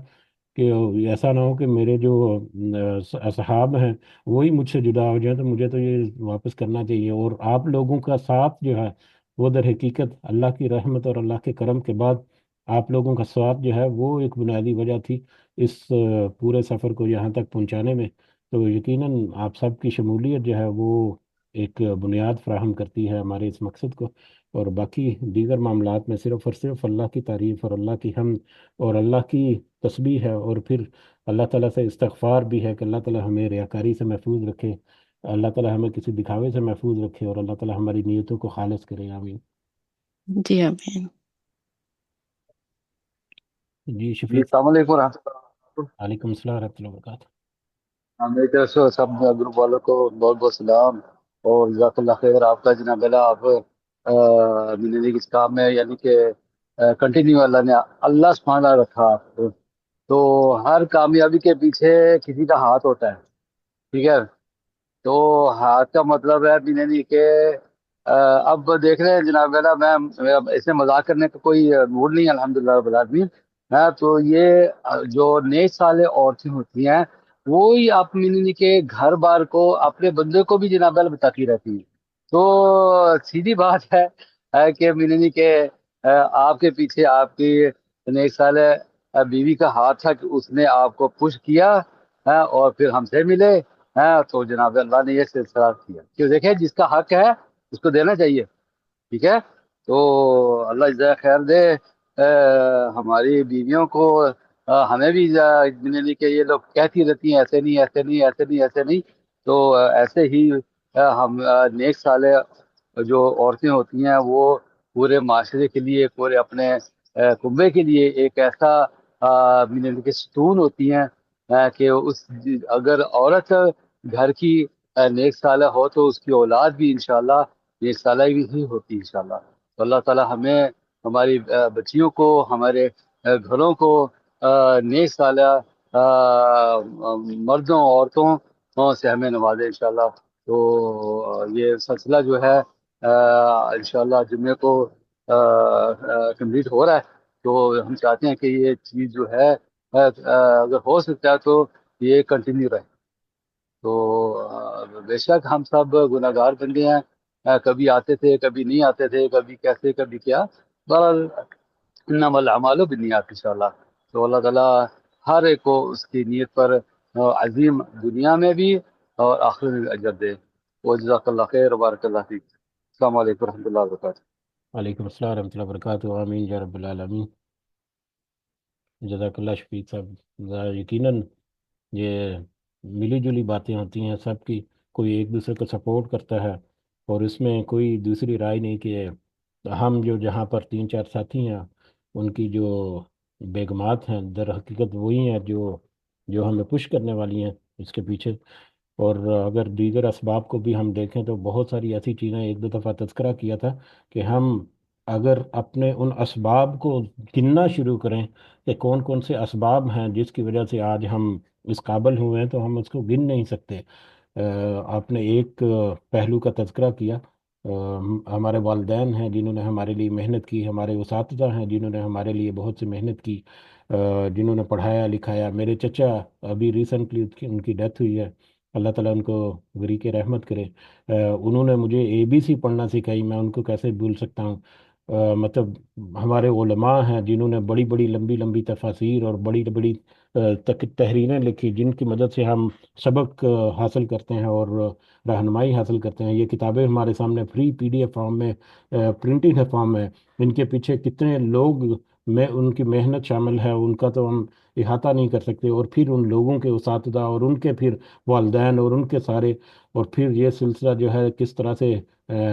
[SPEAKER 1] کہ ایسا نہ ہو کہ میرے جو اصحاب ہیں وہی مجھ سے جدا ہو جائیں، تو مجھے تو یہ واپس کرنا چاہیے. اور آپ لوگوں کا ساتھ جو ہے وہ در حقیقت اللہ کی رحمت اور اللہ کے کرم کے بعد آپ لوگوں کا ساتھ جو ہے وہ ایک بنیادی وجہ تھی اس پورے سفر کو یہاں تک پہنچانے میں. تو یقیناً آپ سب کی شمولیت جو ہے وہ ایک بنیاد فراہم کرتی ہے ہمارے اس مقصد کو. اور باقی دیگر معاملات میں صرف اور صرف اللہ کی تعریف اور اللہ کی حمد اور اللہ کی تسبیح ہے، اور پھر اللہ تعالیٰ سے استغفار بھی ہے کہ اللہ تعالیٰ ہمیں ریاکاری سے محفوظ رکھے، اللہ تعالیٰ ہمیں کسی دکھاوے سے محفوظ رکھے، اور اللہ تعالیٰ ہماری نیتوں کو خالص کرے. آمین.
[SPEAKER 2] جی آمین.
[SPEAKER 1] جی
[SPEAKER 3] جی
[SPEAKER 1] شفیق.
[SPEAKER 3] السلام علیکم ورحمۃ اللہ.
[SPEAKER 1] وعلیکم السلام ورحمۃ اللہ وبرکاتہ.
[SPEAKER 3] میری طرف سے سب گروپ والوں کو بہت بہت سلام اور جزاک اللہ خیر. آپ کا جناب اللہ آپ زندگی اس کام میں یعنی کہ کنٹینیو اللہ سبحانہ رکھا آپ کو. تو ہر کامیابی کے پیچھے کسی کا ہاتھ ہوتا ہے، ٹھیک ہے. تو ہاتھ کا مطلب ہے بھی نہیں کہ اب دیکھ رہے ہیں جناب والا، میں اس میں مذاق کرنے کا کوئی موڈ نہیں ہے الحمدللہ رب العالمین. تو یہ جو نئے سالے عورتیں ہوتی ہیں وہی آپ مینی کے گھر بار کو اپنے بندے کو بھی جناب والا بتاتی رہتی ہیں. تو سیدھی بات ہے کہ مینی کے آپ کے پیچھے آپ کی نئے سال بیوی کا ہاتھ تھا کہ اس نے آپ کو پش کیا اور پھر ہم سے ملے. تو جناب اللہ نے یہ سلسلہ کیا کہ دیکھیں جس کا حق ہے اس کو دینا چاہیے، ٹھیک ہے. تو اللہ جزائے خیر دے ہماری بیویوں کو. ہمیں بھی کہ یہ لوگ کہتی رہتی ہیں ایسے نہیں ایسے نہیں ایسے نہیں ایسے نہیں. تو ایسے ہی ہم نیک سالے جو عورتیں ہوتی ہیں وہ پورے معاشرے کے لیے، پورے اپنے کنبے کے لیے ایک ایسا کہ ستون ہوتی ہیں کہ اس اگر عورت گھر کی نیک سالہ ہو تو اس کی اولاد بھی انشاءاللہ نیک سالہ ہی ہوتی انشاءاللہ. تو اللہ تعالی ہمیں ہماری بچیوں کو ہمارے گھروں کو نیک سالہ مردوں عورتوں سے ہمیں نوازے انشاءاللہ. تو یہ سلسلہ جو ہے انشاءاللہ جمعے کو کمپلیٹ ہو رہا ہے. تو ہم چاہتے ہیں کہ یہ چیز جو ہے اگر ہو سکتا ہے تو یہ کنٹینیو رہے. تو بے شک ہم سب گناہ گار بندے ہیں، کبھی آتے تھے کبھی نہیں آتے تھے، کبھی کیسے کبھی کیا. بہرحال انما الاعمال بالنیات انشاءاللہ. تو اللہ تعالیٰ ہر ایک کو اس کی نیت پر عظیم دنیا میں بھی اور آخرت میں بھی اجر دے. وجزاک اللہ خیر وبارک اللہ فیک. السلام علیکم ورحمۃ اللہ وبرکاتہ.
[SPEAKER 1] وعلیکم السلام ورحمۃ اللہ وبرکاتہ. آمین یا رب العالمین. جزاک اللہ شفیق صاحب. یقیناً یہ ملی جلی باتیں ہوتی ہیں سب کی، کوئی ایک دوسرے کو سپورٹ کرتا ہے، اور اس میں کوئی دوسری رائے نہیں کہ ہم جو جہاں پر 3 4 ساتھی ہیں ان کی جو بیگمات ہیں در حقیقت وہی ہیں جو ہمیں پش کرنے والی ہیں اس کے پیچھے. اور اگر دیگر اسباب کو بھی ہم دیکھیں تو بہت ساری ایسی چیزیں، ایک دو دفعہ تذکرہ کیا تھا کہ ہم اگر اپنے ان اسباب کو گننا شروع کریں کہ کون کون سے اسباب ہیں جس کی وجہ سے آج ہم اس قابل ہوئے ہیں، تو ہم اس کو گن نہیں سکتے. آپ نے ایک پہلو کا تذکرہ کیا ہمارے والدین ہیں جنہوں نے ہمارے لیے محنت کی، ہمارے اساتذہ ہیں جنہوں نے ہمارے لیے بہت سی محنت کی، جنہوں نے پڑھایا لکھایا۔ میرے چچا ابھی ریسنٹلی ان کی ڈیتھ ہوئی ہے، اللہ تعالیٰ ان کو غریق رحمت کرے۔ انہوں نے مجھے ABC پڑھنا سکھائی، میں ان کو کیسے بھول سکتا ہوں۔ مطلب ہمارے علماء ہیں جنہوں نے بڑی بڑی لمبی لمبی تفاسیر اور بڑی بڑی تحریریں لکھی، جن کی مدد سے ہم سبق حاصل کرتے ہیں اور رہنمائی حاصل کرتے ہیں۔ یہ کتابیں ہمارے سامنے فری PDF فارم میں، پرنٹنگ ہے فارم میں، ان کے پیچھے کتنے لوگ میں ان کی محنت شامل ہے ان کا تو ہم احاطہ نہیں کر سکتے۔ اور پھر ان لوگوں کے اساتذہ اور ان کے پھر والدین اور ان کے سارے، اور پھر یہ سلسلہ جو ہے کس طرح سے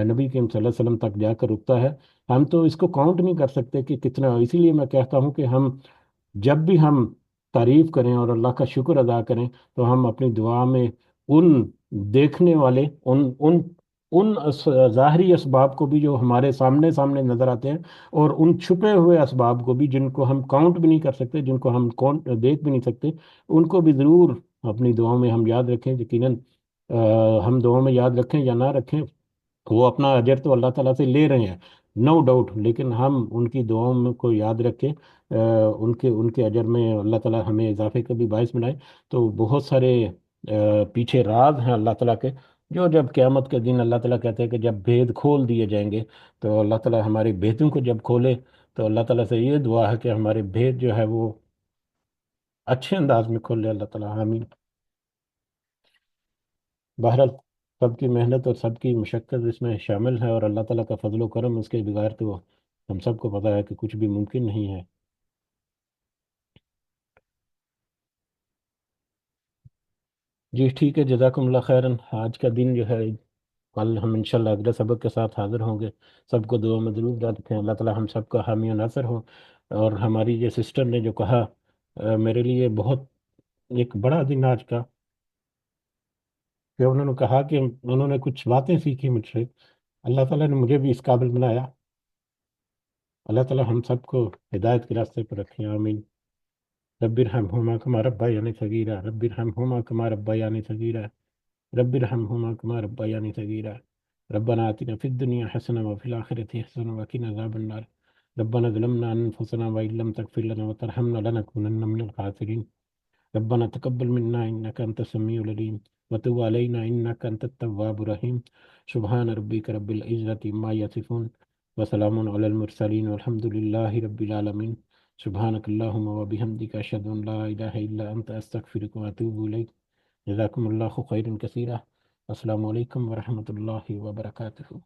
[SPEAKER 1] نبی کریم صلی اللہ علیہ وسلم تک جا کر رکتا ہے، ہم تو اس کو کاؤنٹ نہیں کر سکتے کہ کتنا۔ اسی لیے میں کہتا ہوں کہ ہم جب بھی ہم تعریف کریں اور اللہ کا شکر ادا کریں، تو ہم اپنی دعا میں ان دیکھنے والے ان ظاہری اسباب کو بھی جو ہمارے سامنے سامنے نظر آتے ہیں، اور ان چھپے ہوئے اسباب کو بھی جن کو ہم کاؤنٹ بھی نہیں کر سکتے، جن کو ہم دیکھ بھی نہیں سکتے، ان کو بھی ضرور اپنی دعاؤں میں ہم یاد رکھیں۔ یقیناً ہم دعاؤں میں یاد رکھیں یا نہ رکھیں، وہ اپنا اجر تو اللہ تعالیٰ سے لے رہے ہیں، نو ڈاؤٹ، لیکن ہم ان کی دعاؤں کو یاد رکھیں، ان کے اجر میں اللہ تعالیٰ ہمیں اضافے کا بھی باعث بنائے۔ تو بہت سارے پیچھے راز ہیں اللہ تعالیٰ کے، جو جب قیامت کے دن اللہ تعالیٰ کہتے ہیں کہ جب بھید کھول دیے جائیں گے، تو اللہ تعالیٰ ہمارے بھیدوں کو جب کھولے، تو اللہ تعالیٰ سے یہ دعا ہے کہ ہمارے بھید جو ہے وہ اچھے انداز میں کھول لے اللہ تعالیٰ، آمین۔ بہرحال سب کی محنت اور سب کی مشقت اس میں شامل ہے، اور اللہ تعالیٰ کا فضل و کرم اس کے بغیر تو ہم سب کو پتہ ہے کہ کچھ بھی ممکن نہیں ہے۔ جی ٹھیک ہے، جزاکم اللہ خیرن۔ آج کا دن جو ہے، کل ہم انشاءاللہ اگلے سبق کے ساتھ حاضر ہوں گے۔ سب کو دعا میں ضرور یاد رکھیں، اللہ تعالیٰ ہم سب کا حامی و ناصر ہو۔ اور ہماری یہ سسٹر نے جو کہا، میرے لیے بہت ایک بڑا دن آج کا، کہ انہوں نے کہا کہ انہوں نے کچھ باتیں سیکھی مجھ سے، اللہ تعالیٰ نے مجھے بھی اس قابل بنایا۔ اللہ تعالیٰ ہم سب کو ہدایت کے راستے پر رکھیں، آمین۔ رب ارحمہما کما ربیانی صغیرا، رب ارحمہما کما ربیانی صغیرا، رب ارحمہما کما ربیانی صغیرا، ربنا آتنا فی الدنیا حسنہ وفی الآخرۃ حسنہ وقنا عذاب النار، ربنا ظلمنا انفسنا وإن لم تغفر لنا وترحمنا لنكونن من الخاسرین، ربنا تقبل منا إنك أنت السميع العليم وتب علينا إنك أنت التواب الرحيم، سبحان ربك رب العزة عما يصفون وسلام على المرسلين والحمد لله رب العالمين، سبحانك اللهم وبحمدك أشهد أن لا إله إلا أنت أستغفرك وأتوب إليك، جزاكم الله خيرا كثيرا، السلام عليكم ورحمة الله وبركاته۔